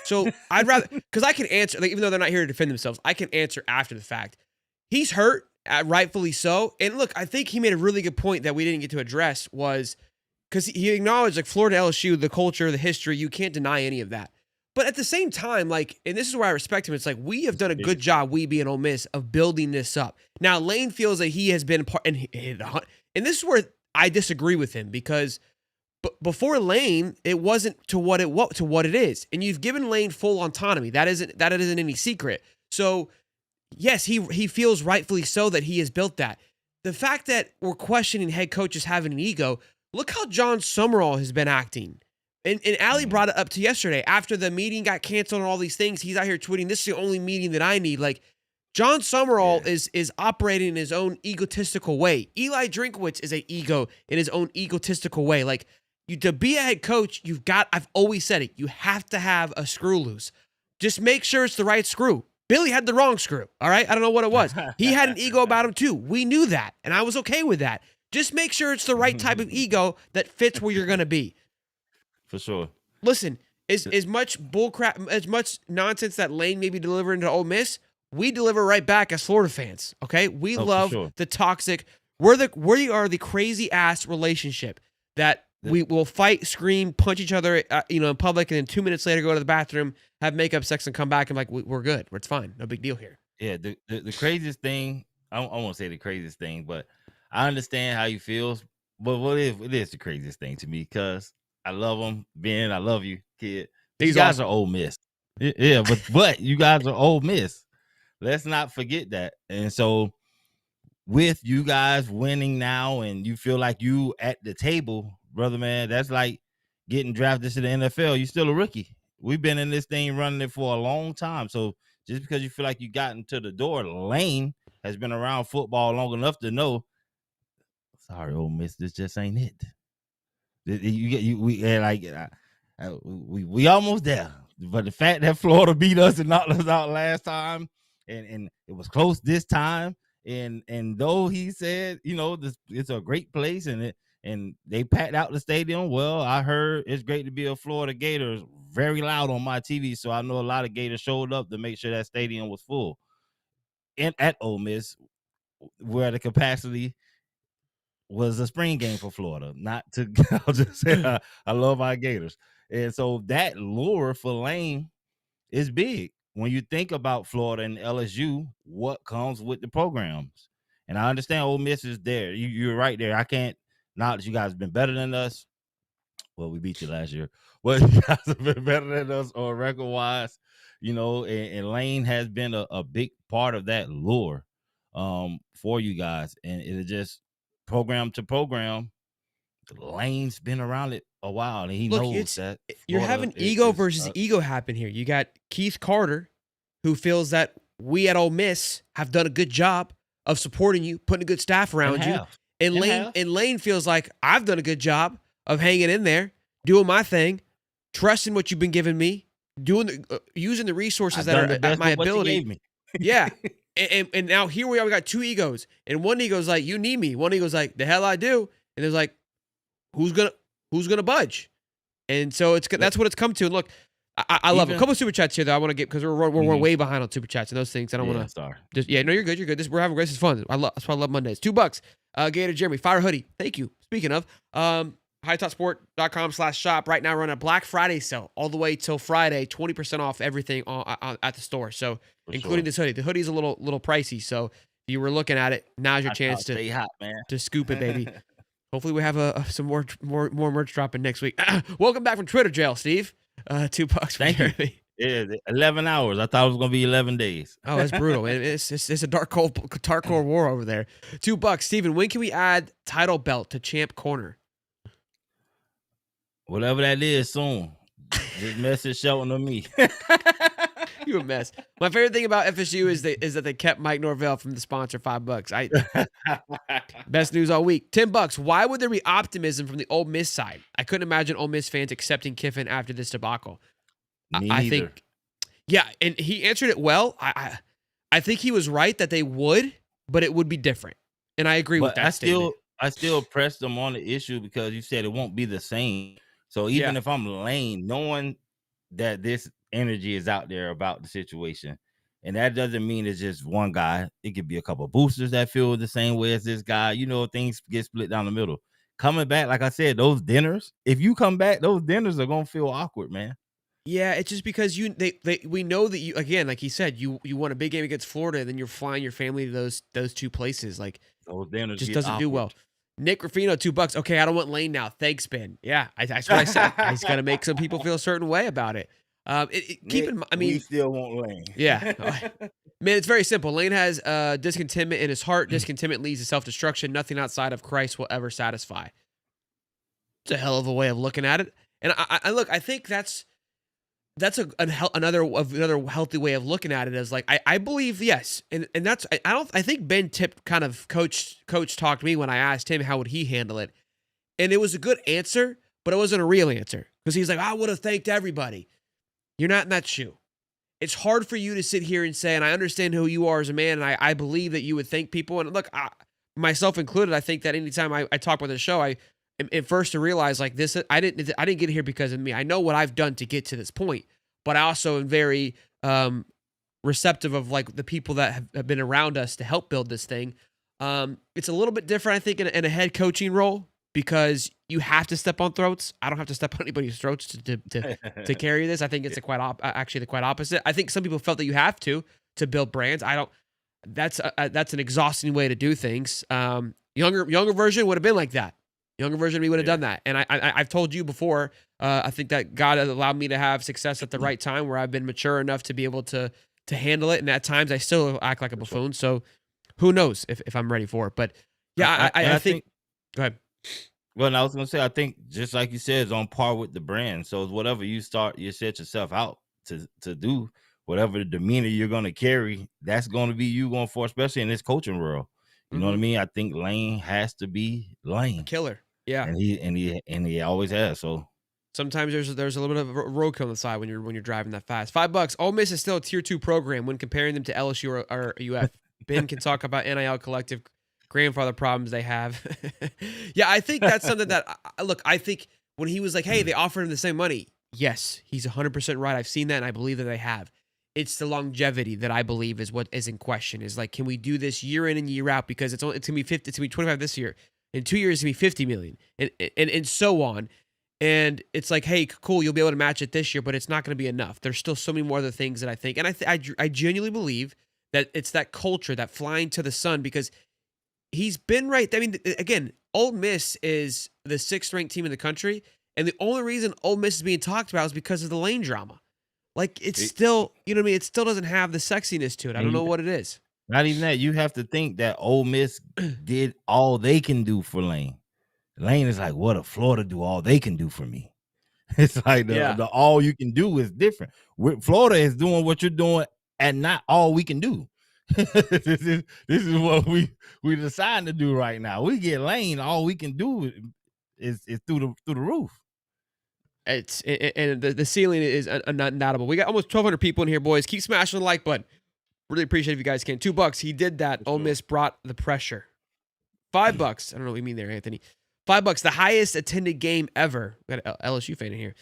So I'd rather, because I can answer, like, even though they're not here to defend themselves, I can answer after the fact. He's hurt, rightfully so. And look, I think he made a really good point that we didn't get to address was because he acknowledged, like, Florida LSU, the culture, the history, you can't deny any of that. But at the same time, like, and this is where I respect him, it's like, we have done a good job, we being Ole Miss, of building this up. Now, Lane feels that he has been part, and this is where I disagree with him, because before Lane, it wasn't to what it is, and you've given Lane full autonomy. That isn't any secret. So yes, he feels rightfully so that he has built that. The fact that we're questioning head coaches having an ego, look how John Summerall has been acting. And Allie brought it up to yesterday. After the meeting got canceled and all these things, he's out here tweeting, this is the only meeting that I need. Like, John Summerall is operating in his own egotistical way. Eli Drinkwitz is an ego in his own egotistical way. Like, to be a head coach, I've always said it, you have to have a screw loose. Just make sure it's the right screw. Billy had the wrong screw, all right? I don't know what it was. He had an ego about him too. We knew that, and I was okay with that. Just make sure it's the right type of ego that fits where you're going to be. For sure. Listen, as much bullcrap, as much nonsense that Lane may be delivering to Ole Miss, we deliver right back as Florida fans, okay? We love the toxic. We are the crazy-ass relationship that we will fight, scream, punch each other, in public, and then 2 minutes later go to the bathroom, have makeup sex, and come back and like, we're good. It's fine. No big deal here. Yeah, the craziest thing, I won't say the craziest thing, but I understand how you feel. But it is the craziest thing to me because I love them. Ben, I love you, kid. These guys are Ole Miss. Yeah, but you guys are Ole Miss. Let's not forget that. And so with you guys winning now and you feel like you at the table, brother, man, that's like getting drafted to the NFL. You're still a rookie. We've been in this thing running it for a long time. So just because you feel like you got into the door, Lane has been around football long enough to know, sorry, Ole Miss, this just ain't it. We almost there. But the fact that Florida beat us and knocked us out last time, and it was close this time, and though he said, it's a great place and they packed out the stadium. Well, I heard it's great to be a Florida Gator. Very loud on my TV, so I know a lot of Gators showed up to make sure that stadium was full. And at Ole Miss, where the capacity was a spring game for Florida. Not to, I'll just say I love our Gators, and so that lure for Lane is big. When you think about Florida and LSU, what comes with the programs? And I understand Ole Miss is there. You're right there. I can't not that you guys have been better than us. Well, we beat you last year. Well, you guys have been better than us on record-wise, and Lane has been a big part of that lure for you guys. And it just program to program, Lane's been around it a while, and he knows that. You're having ego versus ego happen here. You got Keith Carter, who feels that we at Ole Miss have done a good job of supporting you, putting a good staff around you. And Lane feels like I've done a good job of hanging in there, doing my thing, trusting what you've been giving me, using the resources that are at my ability. Yeah. And now here we are. We got two egos, and one ego's like, "You need me." One ego's like, "The hell I do." And there's like, "Who's gonna budge?" And so that's what it's come to. And look, I love it. A couple of super chats here that I want to get because we're way behind on super chats and those things. I don't want to. Sorry. No, you're good. You're good. We're having this is fun. That's why I love Mondays. $2. Gator Jeremy Fire hoodie. Thank you. Speaking of, hightopsport.com/shop right now running a Black Friday sale all the way till Friday, 20% off everything at the store. So including this hoodie. The hoodie's a little pricey. So if you were looking at it, now's your chance to stay hot, man. To scoop it, baby. Hopefully we have some more merch dropping next week. Welcome back from Twitter jail, Steve. $2. Thank you. Yeah, 11 hours. I thought it was gonna be 11 days. Oh, that's brutal. It's a dark cold war over there. $2. Steven, when can we add title belt to Champ Corner? Whatever that is, soon. Just message Shelton or me. You a mess. My favorite thing about FSU is that they kept Mike Norvell from the sponsor. $5. Best news all week. $10. Why would there be optimism from the Ole Miss side? I couldn't imagine Ole Miss fans accepting Kiffin after this debacle. I think, yeah, and he answered it well. I think he was right that they would, but it would be different. And I agree with that statement. I still press them on the issue because you said it won't be the same. So even if I'm Lane, knowing that this energy is out there about the situation, and that doesn't mean it's just one guy. It could be a couple of boosters that feel the same way as this guy. Things get split down the middle. Coming back, like I said, those dinners, if you come back, those dinners are going to feel awkward, man. Yeah, it's just because we know that you, again, like he said, you won a big game against Florida, and then you're flying your family to those two places. Like, those dinners just doesn't do well. Nick Ruffino, $2. Okay, I don't want Lane now. Thanks, Ben. Yeah, that's what I said. He's got to make some people feel a certain way about it. We still want Lane. Yeah. Man, it's very simple. Lane has discontentment in his heart. Discontentment leads to self-destruction. Nothing outside of Christ will ever satisfy. It's a hell of a way of looking at it. And I look, I think that's another healthy way of looking at it. Is like I believe, yes, and that's I think Ben Tipp kind of coach talked to me when I asked him how would he handle it, and it was a good answer, but it wasn't a real answer because he's like, I would have thanked everybody. You're not in that shoe. It's hard for you to sit here and say, and I understand who you are as a man, and I believe that you would thank people. And look, myself included, I think that anytime I talk about this show, I am at first to realize like this, I didn't get here because of me. I know what I've done to get to this point, but I also am very receptive of like the people that have been around us to help build this thing. It's a little bit different, I think, in a head coaching role because you have to step on throats. I don't have to step on anybody's throats to carry this. I think it's actually the quite opposite. I think some people felt that you have to build brands. I don't. That's an exhausting way to do things. Younger version would have been like that. Younger version of me would have done that. And I've told you before. I think that God has allowed me to have success at the right time, where I've been mature enough to be able to handle it. And at times, I still act like a buffoon. So who knows if I'm ready for it? But yeah, I think. Go ahead. Well, I was gonna say, I think just like you said, it's on par with the brand. So whatever you set yourself out to do, whatever the demeanor you're gonna carry, that's gonna be you going for, especially in this coaching world. You know what I mean? I think Lane has to be Lane. Killer. Yeah. And he always has. So sometimes there's a little bit of a roadkill on the side when you're driving that fast. $5. Ole Miss is still a tier 2 program when comparing them to LSU or UF. Ben can talk about NIL collective grandfather problems they have. Yeah, I think that's something that I think when he was like, hey, they offered him the same money. Yes, he's 100% right. I've seen that, and I believe that they have. It's the longevity that I believe is what is in question. Is like, can we do this year in and year out? Because it's gonna be 50, it's gonna be 25 this year. In 2 years, it's gonna be 50 million, and so on. And it's like, hey, cool, you'll be able to match it this year, but it's not going to be enough. There's still so many more other things that I think, and I genuinely believe that it's that culture, that flying to the sun, because he's been right. I mean, again, Ole Miss is the 6th ranked team in the country, and the only reason Ole Miss is being talked about is because of the Lane drama. Like, it's still, you know what I mean? It still doesn't have the sexiness to it. I don't know what it is. Not even that. You have to think that Ole Miss did all they can do for Lane. Lane is like, what if Florida do all they can do for me? It's like the all you can do is different. Florida is doing what you're doing and not all we can do. This is what we deciding to do right now. We get Lane, all we can do is through the roof. And the ceiling is undoubtable. We got almost 1,200 people in here, boys. Keep smashing the like button. Really appreciate if you guys can. $2. He did that. Ole Miss brought the pressure. $5. I don't know what you mean there, Anthony. $5. The highest attended game ever. We got an LSU fan in here.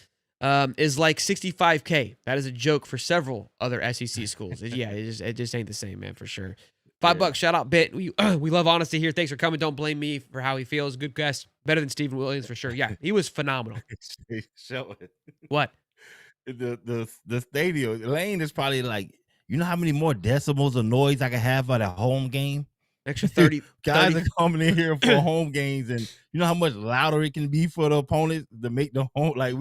Is like 65K. That is a joke for several other SEC schools. It just ain't the same, man, for sure. $5. Shout out, Bit. We love honesty here. Thanks for coming. Don't blame me for how he feels. Good guest. Better than Stephen Williams for sure. Yeah, he was phenomenal. Show it. What? The stadium. Lane is probably like, you know how many more decibels of noise I can have at a home game? Extra 30. Guys are coming in here for home games, and you know how much louder it can be for the opponents to make the home, like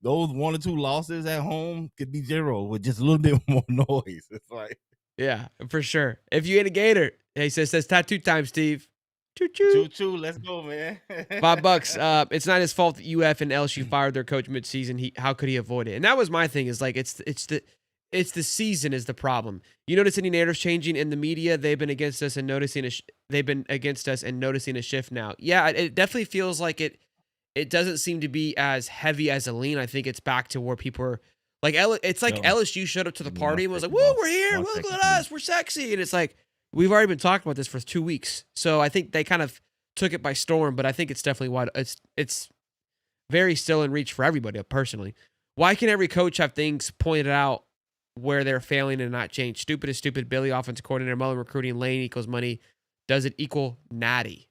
those 1 or 2 losses at home could be 0 with just a little bit more noise. It's like, yeah, for sure. If you ain't a Gator, he says tattoo time, Steve. Choo choo. Choo choo. Let's go, man. $5. It's not his fault that UF and LSU fired their coach midseason. How could he avoid it? And that was my thing. Is like it's the season is the problem. You notice any narratives changing in the media? They've been against us and noticing a shift now. Yeah, it definitely feels like it. It doesn't seem to be as heavy as a lean. I think it's back to where people are like, it's like LSU showed up to the party and was like, "Woo, we're here! Look at us, we're sexy!" And it's like, we've already been talking about this for 2 weeks. So I think they kind of took it by storm. But I think it's definitely it's very still in reach for everybody. Personally, why can every coach have things pointed out where they're failing and not change? Stupid is stupid. Billy, offensive coordinator, Mullen recruiting, Lane equals money. Does it equal natty?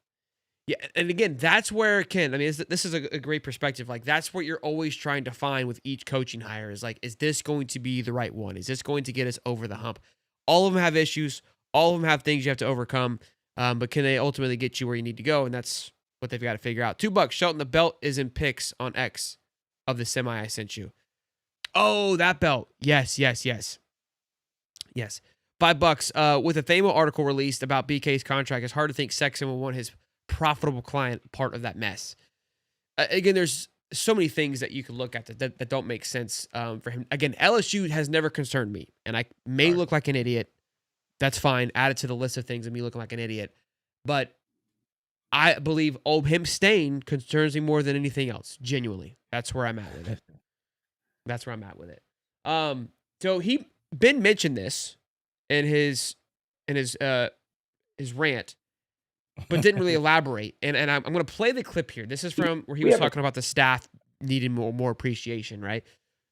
Yeah, and again, that's where Ken. I mean, this is a great perspective. Like, that's what you're always trying to find with each coaching hire. Is like, is this going to be the right one? Is this going to get us over the hump? All of them have issues. All of them have things you have to overcome. But can they ultimately get you where you need to go? And that's what they've got to figure out. $2. Shelton, the belt is in pics on X of the semi I sent you. Oh, that belt. Yes. $5. With a Thamo article released about BK's contract, it's hard to think Sexton will want his profitable client part of that mess. Again, there's so many things that you can look at that don't make sense for him. Again, LSU has never concerned me, and I may look like an idiot. That's fine. Add it to the list of things of me looking like an idiot. But I believe him staying concerns me more than anything else. Genuinely. That's where I'm at with it. So Ben mentioned this in his rant, but didn't really elaborate. And I'm going to play the clip here. This is from where he was talking about the staff needing more appreciation, right?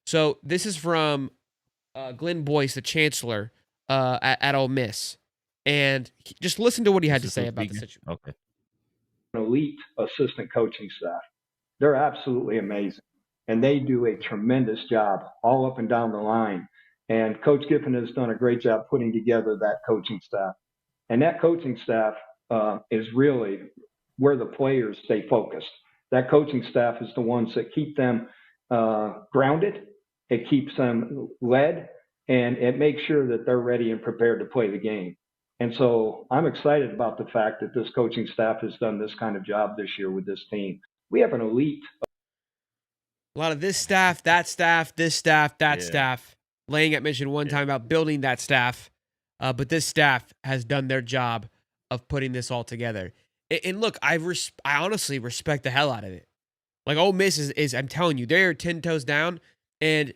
So this is from Glenn Boyce, the chancellor at Ole Miss. And just listen to what he had to say about the situation. Okay. Elite assistant coaching staff. They're absolutely amazing. And they do a tremendous job all up and down the line. And Coach Giffen has done a great job putting together that coaching staff. And that coaching staff is really where the players stay focused. That coaching staff is the ones that keep them grounded. It keeps them led, and it makes sure that they're ready and prepared to play the game. And so I'm excited about the fact that this coaching staff has done this kind of job this year with this team. We have an elite. A lot of this staff, that staff, this staff, that staff. Lang had mentioned one time about building that staff, but this staff has done their job of putting this all together. And look, I honestly respect the hell out of it. Like Ole Miss is I'm telling you, they're 10 toes down, and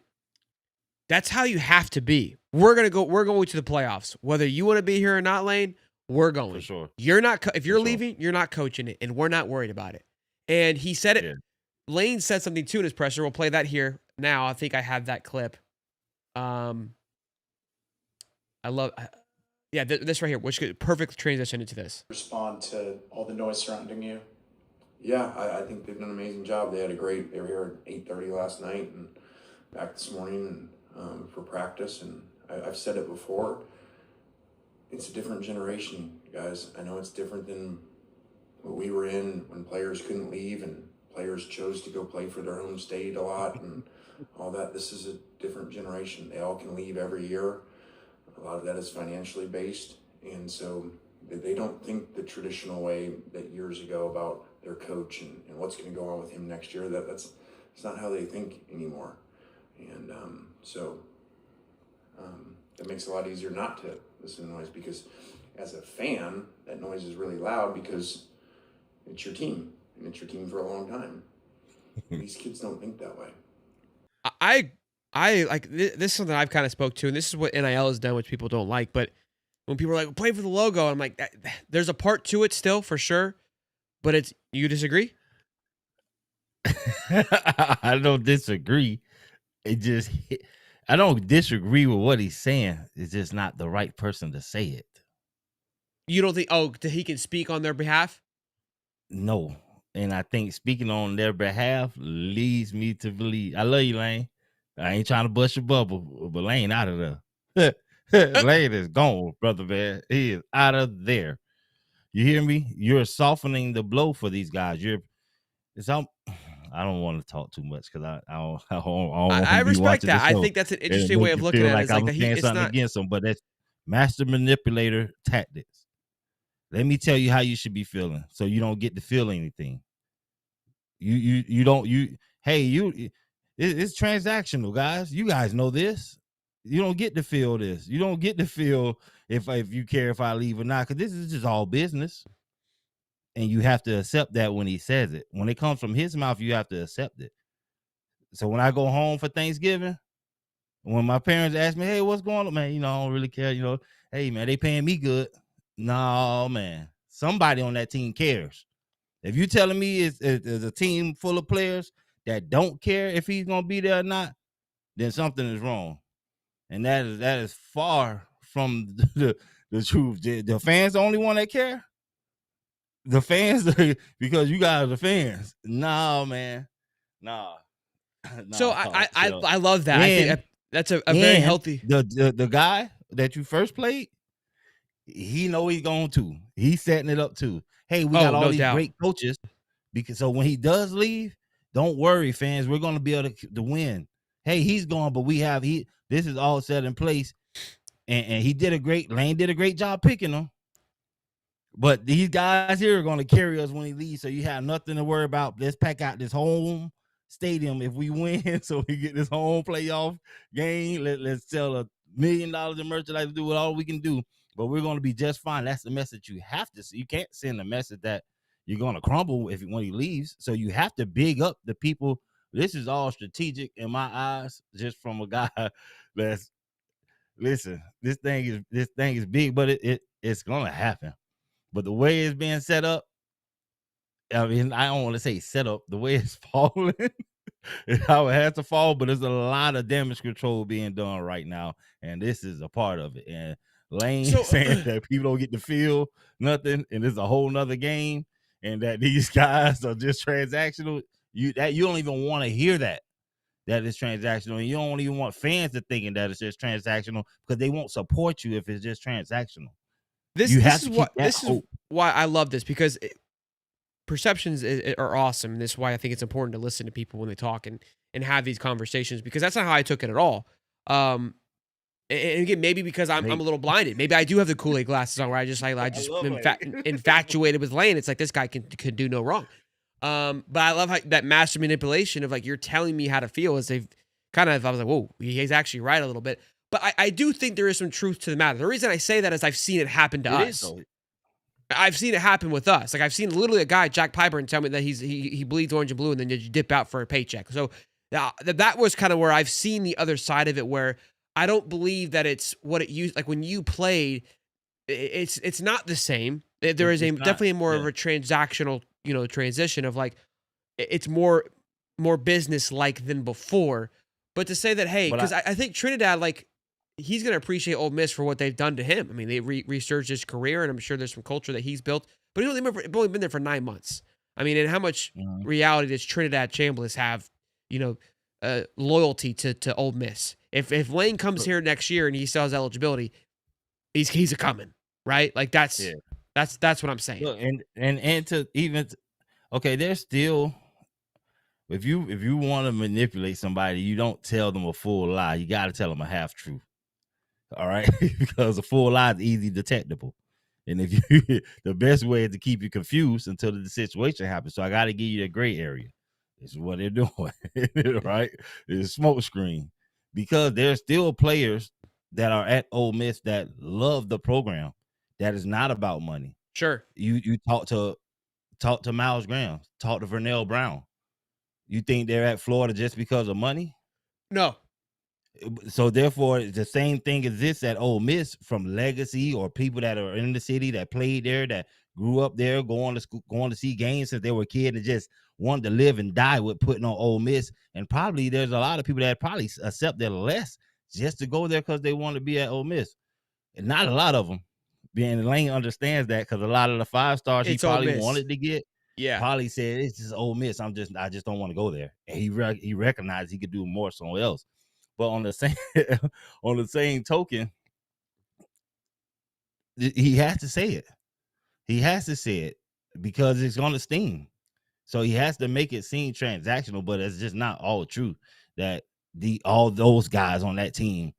that's how you have to be. We're going to the playoffs. Whether you want to be here or not, Lane, we're going. For sure. You're not if you're leaving, you're not coaching it, and we're not worried about it. And he said it. Yeah. Lane said something too in his presser. We'll play that here now. I think I have that clip. I love this right here, which could perfect transition into this. Respond to all the noise surrounding you. Yeah, I think they've done an amazing job. They were here at 8:30 last night and back this morning for practice. And I've said it before, it's a different generation, guys. I know it's different than what we were in when players couldn't leave and players chose to go play for their home state a lot and all that. This is a different generation. They all can leave every year. A lot of that is financially based. And so they don't think the traditional way that years ago about their coach and what's going to go on with him next year. That's not how they think anymore. And so it makes it a lot easier not to listen to noise, because as a fan, that noise is really loud because it's your team and it's your team for a long time. These kids don't think that way. I like this is something I've kind of spoke to, and this is what NIL has done, which people don't like. But when people are like, play for the logo, I'm like, there's a part to it still for sure. But you disagree? I don't disagree. I don't disagree with what he's saying. It's just not the right person to say it. You don't think, he can speak on their behalf? No. And I think speaking on their behalf leads me to believe. I love you, Lane. I ain't trying to bust your bubble, but Lane out of there. Lane is gone, brother, man. He is out of there. You hear me? You're softening the blow for these guys. I don't want to talk too much because I respect that. I think that's an interesting way of looking at it. Like saying something against them, but that's master manipulator tactics. Let me tell you how you should be feeling, so you don't get to feel anything. It's transactional, guys. You guys know this. You don't get to feel this. You don't get to feel if you care if I leave or not, because this is just all business. And you have to accept that when he says it. When it comes from his mouth, you have to accept it. So when I go home for Thanksgiving, when my parents ask me, hey, what's going on, man? I don't really care. Hey, man, they paying me good. No, man. Somebody on that team cares. If you telling me it's a team full of players that don't care if he's going to be there or not, then something is wrong. And that is far from the truth. The fans the only one that care? The fans, because you guys are fans. No, man. Nah. So I love that. I think that's a very healthy. The guy that you first played, he know he's going to. He's setting it up too. Hey, we got all these great coaches. So when he does leave, don't worry, fans. We're going to be able to win. Hey, he's gone, but this is all set in place. and Lane did a great job picking them. But these guys here are going to carry us when he leaves, so you have nothing to worry about. Let's pack out this home stadium if we win, so we get this home playoff game. Let's sell $1 million in merchandise, do all we can do, but we're going to be just fine. That's the message you have to see. You can't send a message that you're going to crumble when he leaves. So you have to big up the people. This is all strategic in my eyes, just from a guy that's listen. This thing is big, but it's going to happen. But the way it's being set up, I mean, I don't want to say set up, the way it's falling, it's how it has to fall, but there's a lot of damage control being done right now, and this is a part of it. And Lane saying that people don't get to feel nothing, and it's a whole nother game, and that these guys are just transactional. You don't even want to hear that it's transactional, and you don't even want fans to thinking that it's just transactional, because they won't support you if it's just transactional. This is why I love this, because perceptions are awesome. And this is why I think it's important to listen to people when they talk and have these conversations, because that's not how I took it at all. And again, maybe because I'm a little blinded. Maybe I do have the Kool-Aid glasses on, where I just infatuated with Lane. It's like, this guy can do no wrong. But I love how that master manipulation of, like, you're telling me how to feel, is they've kind of, I was like, whoa, he's actually right a little bit. But I do think there is some truth to the matter. The reason I say that is I've seen it happen to us. I've seen it happen with us. Like, I've seen literally a guy, Jack Piper, and tell me that he bleeds orange and blue, and then you dip out for a paycheck. So that was kind of where I've seen the other side of it, where I don't believe that it's what it used. Like, when you played, it's not the same. There is definitely more of a transactional, transition of, like, it's more business like than before. But to say that, hey, because I think Trinidad, like, he's going to appreciate Ole Miss for what they've done to him. I mean, they resurged his career, and I'm sure there's some culture that he's built. But he's only been there for 9 months. I mean, and how much reality does Trinidad Chambliss have, loyalty to Ole Miss? If Lane comes here next year and he still has eligibility, he's a coming, right? Like, that's what I'm saying. Look, and to even okay, there's still. If you want to manipulate somebody, you don't tell them a full lie. You got to tell them a half truth. All right, because a full lie is easy detectable, and the best way is to keep you confused until the situation happens. So I got to give you the gray area. This is what they're doing, right? It's a smoke screen, because there's still players that are at Ole Miss that love the program. That is not about money. Sure. You talk to Miles Graham, talk to Vernell Brown. You think they're at Florida just because of money? No. So therefore, the same thing exists at Ole Miss, from legacy or people that are in the city that played there, that grew up there, going to school, going to see games since they were a kid, and just wanted to live and die with putting on Ole Miss. And probably there's a lot of people that probably accept their less just to go there because they want to be at Ole Miss. And not a lot of them. Being Lane understands that, because a lot of the 5 stars he probably wanted to get. Yeah, probably said, it's just Ole Miss. I just don't want to go there. And he recognized he could do more somewhere else. But on the same token, he has to say it. He has to say it, because it's going to sting. So he has to make it seem transactional, but it's just not all true. That all those guys on that team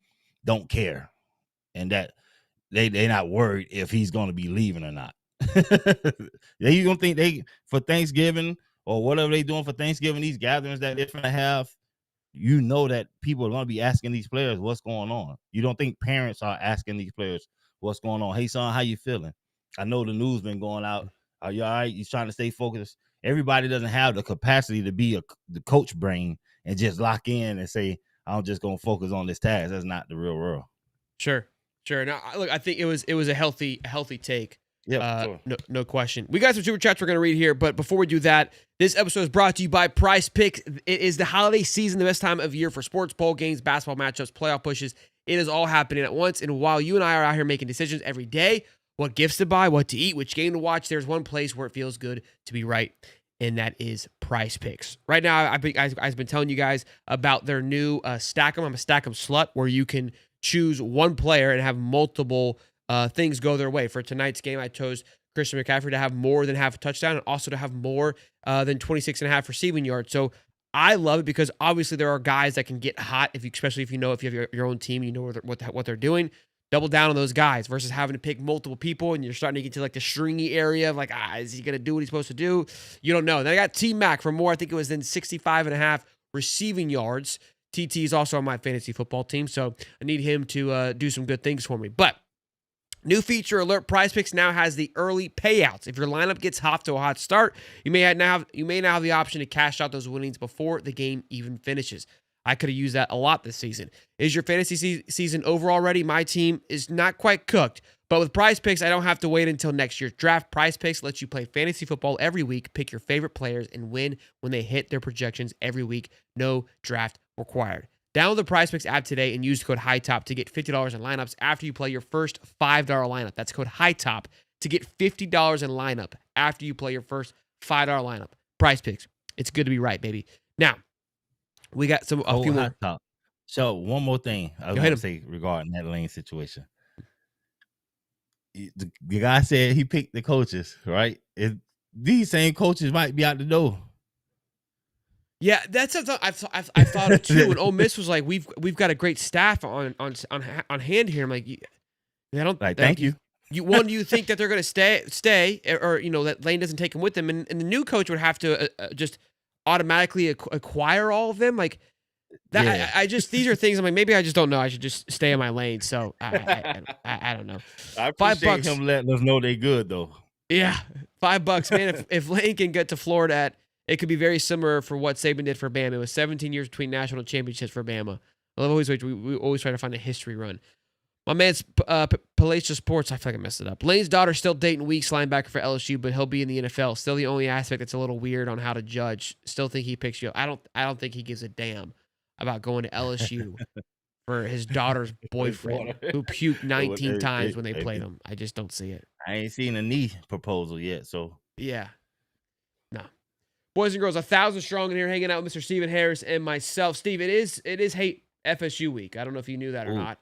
don't care, and that they're not worried if he's going to be leaving or not. You don't think for Thanksgiving or whatever they doing for Thanksgiving, these gatherings that they're trying to have, that people are going to be asking these players what's going on. You don't think parents are asking these players what's going on? Hey, son, how you feeling? I know the news been going out. Are you all right? You trying to stay focused? Everybody doesn't have the capacity to be the coach brain and just lock in and say, I'm just going to focus on this task. That's not the real world. Sure. Now, look, I think it was a healthy take. Yeah, sure. No question. We got some super chats we're going to read here, but before we do that, this episode is brought to you by Prize Picks. It is the holiday season, the best time of year for sports, bowl games, basketball matchups, playoff pushes. It is all happening at once, and while you and I are out here making decisions every day, what gifts to buy, what to eat, which game to watch, there's one place where it feels good to be right, and that is Prize Picks. Right now, I've been telling you guys about their new Stack 'em. I'm a Stack 'em slut, where you can choose one player and have multiple things go their way. For tonight's game, I chose Christian McCaffrey to have more than half a touchdown and also to have more than 26.5 receiving yards. So I love it, because obviously there are guys that can get hot, especially if you have your own team, what they're doing. Double down on those guys versus having to pick multiple people, and you're starting to get to like the stringy area of like, is he going to do what he's supposed to do? You don't know. Then I got T-Mac for more. I think it was then 65.5 receiving yards. TT is also on my fantasy football team, so I need him to do some good things for me. But new feature alert: PrizePicks now has the early payouts. If your lineup gets off to a hot start, you may now have the option to cash out those winnings before the game even finishes. I could have used that a lot this season. Is your fantasy season over already? My team is not quite cooked, but with PrizePicks, I don't have to wait until next year's draft. PrizePicks lets you play fantasy football every week, pick your favorite players, and win when they hit their projections every week. No draft required. Download the PrizePicks app today and use code HIGHTOP to get $50 in lineups after you play your first $5 lineup. That's code HIGHTOP to get $50 in lineup after you play your first $5 lineup. PrizePicks. It's good to be right, baby. Now, we got a few more. Top. So one more thing I want to say regarding that Lane situation. The guy said he picked the coaches, right? These same coaches might be out the door. Yeah, that's something I've thought of too. And Ole Miss was like, we've got a great staff on hand here. I'm like, I don't like. Thank you. Do you think that they're going to stay, or that Lane doesn't take them with them, and the new coach would have to just automatically acquire all of them? Like that. Yeah. I just these are things I'm like, maybe I just don't know. I should just stay in my lane. So I don't know. I appreciate him letting us know they good though. Yeah, $5, man. If Lane can get to Florida it could be very similar for what Saban did for Bama. It was 17 years between national championships for Bama. We always try to find a history run. My man's Palatial Sports, I feel like I messed it up. Lane's daughter's still dating Weeks, linebacker for LSU, but he'll be in the NFL. Still the only aspect that's a little weird on how to judge. Still think he picks you. I don't think he gives a damn about going to LSU for his daughter's boyfriend who puked 19 times when they played him. I just don't see it. I ain't seen a knee proposal yet, so. Yeah. No. Boys and girls, 1,000 strong in here, hanging out with Mr. Stephen Harris and myself. Steve, it is Hate FSU week. I don't know if you knew that or not.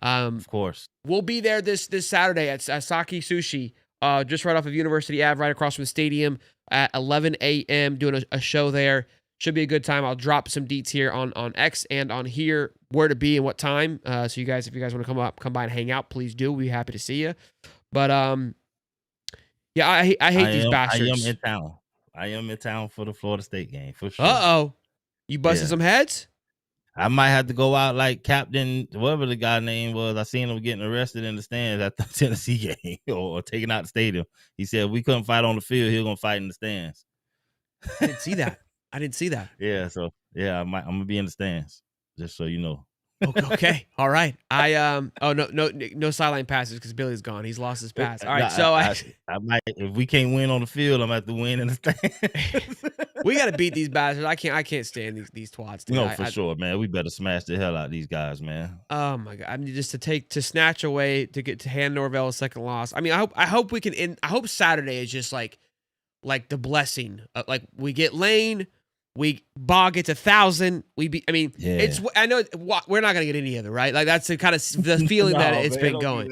Of course. We'll be there this Saturday at Saki Sushi, just right off of University Ave, right across from the stadium at 11 a.m. doing a show there. Should be a good time. I'll drop some deets here on X and on here, where to be and what time. So you guys, if you guys want to come by and hang out, please do. We'll be happy to see you. But yeah, I hate these bastards. I am in town for the Florida State game, for sure. You busting some heads? I might have to go out like Captain, whatever the guy name was. I seen him getting arrested in the stands at the Tennessee game or taken out the stadium. He said, we couldn't fight on the field. He was going to fight in the stands. I didn't see that. Yeah, so, yeah, I'm going to be in the stands, just so you know. Okay. All right. No sideline passes because Billy's gone. He's lost his pass. All right. So I might, if we can't win on the field, I'm gonna have to win in the stands. We got to beat these bastards. I can't stand these twats. Dude. No, for sure, man. We better smash the hell out of these guys, man. Oh my God. I mean, just to snatch away, to get to hand Norvell a second loss. I mean, I hope we can end. I hope Saturday is just like the blessing. Like we get Lane. Bog gets 1,000. It's. I know we're not gonna get any of it, right? Like that's the kind of the feeling that it's been going.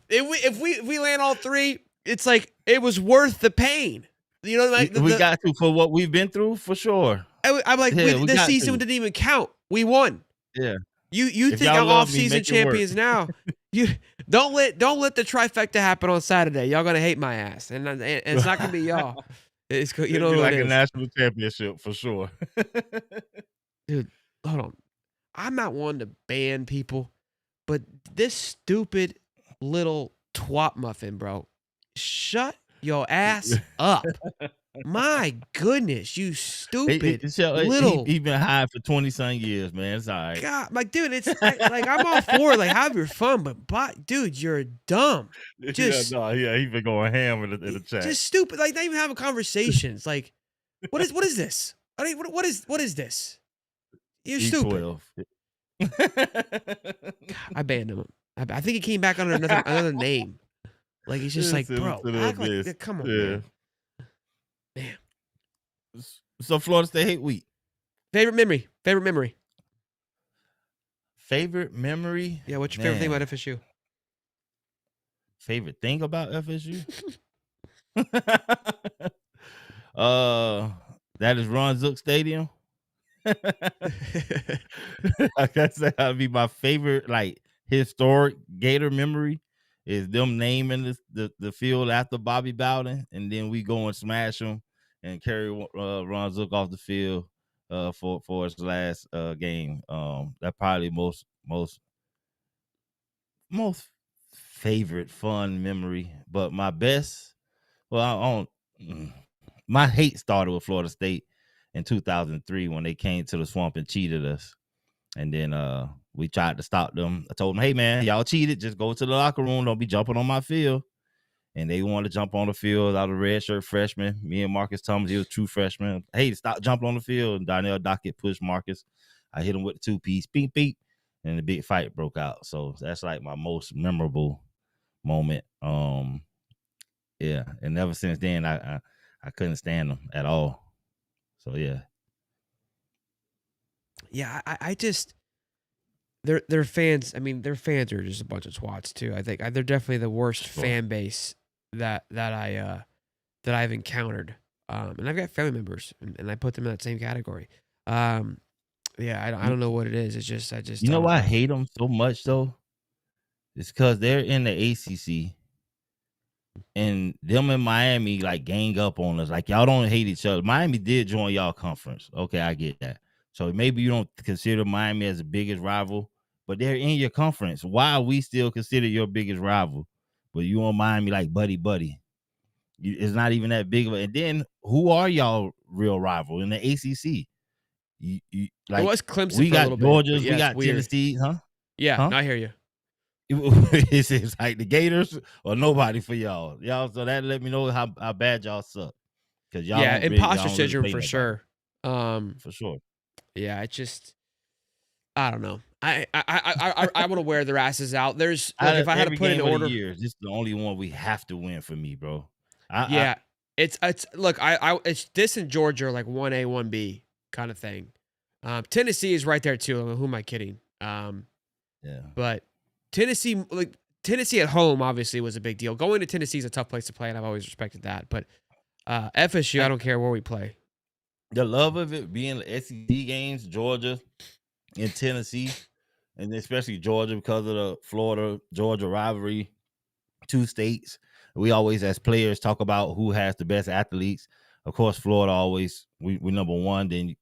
If we land all three, it's like it was worth the pain. You know, like we got to for what we've been through for sure. I'm like, the season didn't even count. We won. Yeah. You think I'm off-season champions now? You don't let the trifecta happen on Saturday. Y'all gonna hate my ass, and it's not gonna be y'all. It's like a national championship for sure. Dude, hold on. I'm not one to ban people, but this stupid little twat muffin, bro, shut your ass up. My goodness, you stupid little. He's been high for 20-some years, man. It's all right. God, like, dude, it's like I'm all for it. Like, have your fun, but dude, you're dumb. He's been going ham in the chat. Just stupid. Like, not even having conversations. Like, what is this? I mean, what is this? You're stupid. I banned him. I think he came back under another name. Like, he's just like, bro, act like, come on, man. Damn. So Florida State Hate Week. Favorite memory. Favorite memory? Yeah, what's your favorite thing about FSU? Favorite thing about FSU? That is Ron Zook Stadium. I guess that would be my favorite, like, historic Gator memory is them naming the field after Bobby Bowden, and then we go and smash them and carry Ron Zook off the field for his last game. That probably most favorite fun memory, but my best, well, I don't. My hate started with Florida State in 2003 when they came to the swamp and cheated us, and then we tried to stop them. I told them, "Hey man, y'all cheated. Just go to the locker room. Don't be jumping on my field." And they wanted to jump on the field out of redshirt freshman. Me and Marcus Thomas, he was true freshman. Hey, stop jumping on the field. And Darnell Dockett pushed Marcus. I hit him with the 2-piece, beep, beep, and the big fight broke out. So that's like my most memorable moment. Yeah, and ever since then, I couldn't stand them at all. So yeah. Yeah, I just their fans. I mean, their fans are just a bunch of twats too. I think they're definitely the worst fan base that I've encountered. And I've got family members, and I put them in that same category. Yeah, I don't know what it is. It's just I just You know why I hate them so much though? It's because they're in the ACC. And them in Miami like gang up on us. Like y'all don't hate each other. Miami did join y'all conference. Okay, I get that. So maybe you don't consider Miami as the biggest rival, but they're in your conference. Why are we still consider your biggest rival? But you on Miami like buddy. It's not even that big of a. And then who are y'all real rival in the ACC? You like it was Clemson. We for a got little Georgia. bit, yeah, we got Tennessee. Huh? Yeah, huh? No, I hear you. It's like the Gators or nobody for y'all. So that let me know how bad y'all suck. Cause y'all imposter syndrome for sure. For sure. Yeah, it just I don't know. I want to wear their asses out. There's if I had to put in order, years, this is the only one we have to win for me, bro. it's look, it's this and Georgia are like 1A, 1B kind of thing. Tennessee is right there too. I mean, who am I kidding? Yeah, but Tennessee at home obviously was a big deal. Going to Tennessee is a tough place to play, and I've always respected that. But FSU, I don't care where we play. The love of it being the SEC games, Georgia and Tennessee, and especially Georgia because of the Florida-Georgia rivalry, two states. We always, as players, talk about who has the best athletes. Of course, Florida always, we number one. Then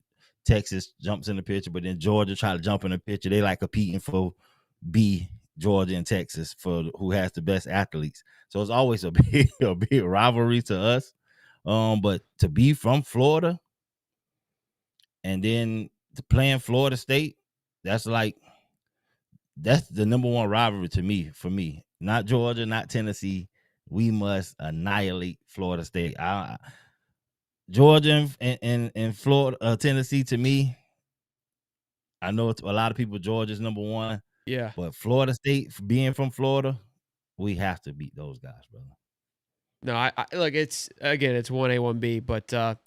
Texas jumps in the picture, but then Georgia try to jump in the picture. They like competing for B, Georgia and Texas, for who has the best athletes. So it's always a big rivalry to us. But to be from Florida and then to playing Florida State, that's the number one rivalry to me, for me. Not Georgia, not Tennessee. We must annihilate Florida State. Georgia and Florida, Tennessee, to me, I know it's a lot of people, Georgia's number one. Yeah. But Florida State, being from Florida, we have to beat those guys, brother. No, I look, it's 1A, 1B, but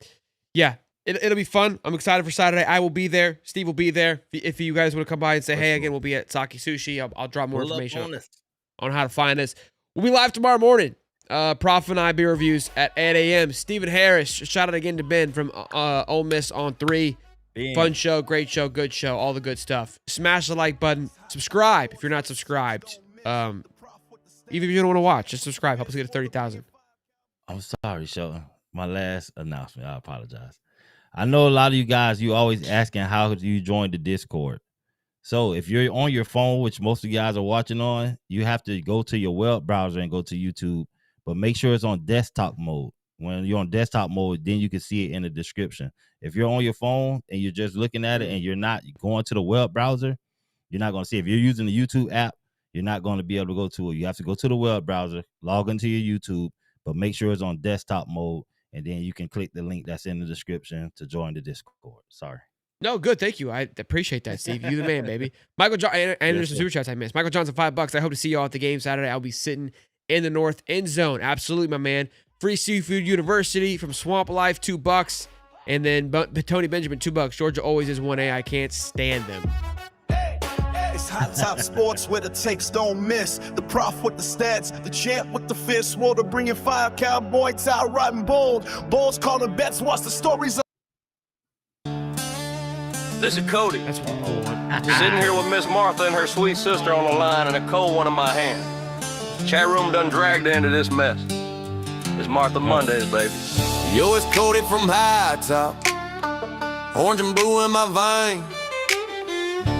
yeah, it'll be fun. I'm excited for Saturday. I will be there. Steve will be there. If you guys want to come by and say, hey, again, we'll be at Saki Sushi. I'll drop more information on how to find us. We'll be live tomorrow morning. Prof and I beer reviews at 8 a.m. Stephen Harris, shout out again to Ben from Ole Miss on 3. Ben. Fun show, great show, good show, all the good stuff. Smash the like button. Subscribe if you're not subscribed. Even if you don't want to watch, just subscribe. Help us get to 30,000. I'm sorry, Sheldon. My last announcement. I apologize. I know a lot of you guys, you always asking how do you join the Discord. So if you're on your phone, which most of you guys are watching on, you have to go to your web browser and go to YouTube. But make sure it's on desktop mode. When you're on desktop mode, then you can see it in the description. If you're on your phone and you're just looking at it and you're not going to the web browser, you're not going to see it. If you're using the YouTube app, you're not going to be able to go to it. You have to go to the web browser, log into your YouTube, but make sure it's on desktop mode, and then you can click the link that's in the description to join the Discord. Sorry. No, good. Thank you. I appreciate that, Steve. You the man, baby. Michael John, and there's some super chats I missed. Michael Johnson, $5. I hope to see you all at the game Saturday. I'll be sitting in the north end zone. Absolutely, my man. Free Seafood University from Swamp Life, $2. And then Tony Benjamin, $2. Georgia always is 1A. I can't stand them. It's Hot Top Sports where the takes don't miss. The prof with the stats, the champ with the fist. Water bringing fire, cowboy, tie riding bold. Bulls calling bets, watch the stories. This is Cody. That's Sitting here with Miss Martha and her sweet sister on the line and a cold one in my hand. Chat room done dragged her into this mess. It's Martha Mondays, baby. Yo, it's Cody from High Top. Orange and blue in my vein.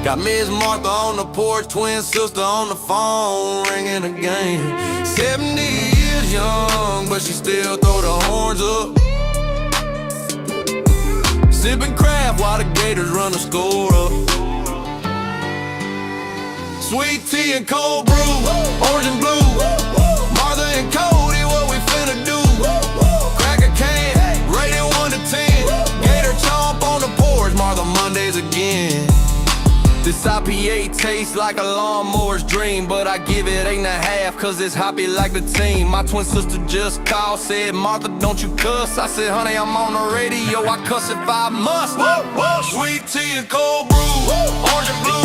Got Miss Martha on the porch, twin sister on the phone, ringing again. 70 years young, but she still throw the horns up. Sipping craft while the Gators run the score up. Sweet tea and cold brew, orange and blue. Martha and Cody, what we finna do? Crack a can, rate it 1 to 10. Gator chomp on the porch, Martha Mondays again. This IPA tastes like a lawnmower's dream, but I give it 8.5 cause it's hoppy like the team. My twin sister just called, said, Martha, don't you cuss? I said, honey, I'm on the radio, I cuss if I must. Sweet tea and cold brew, orange and blue.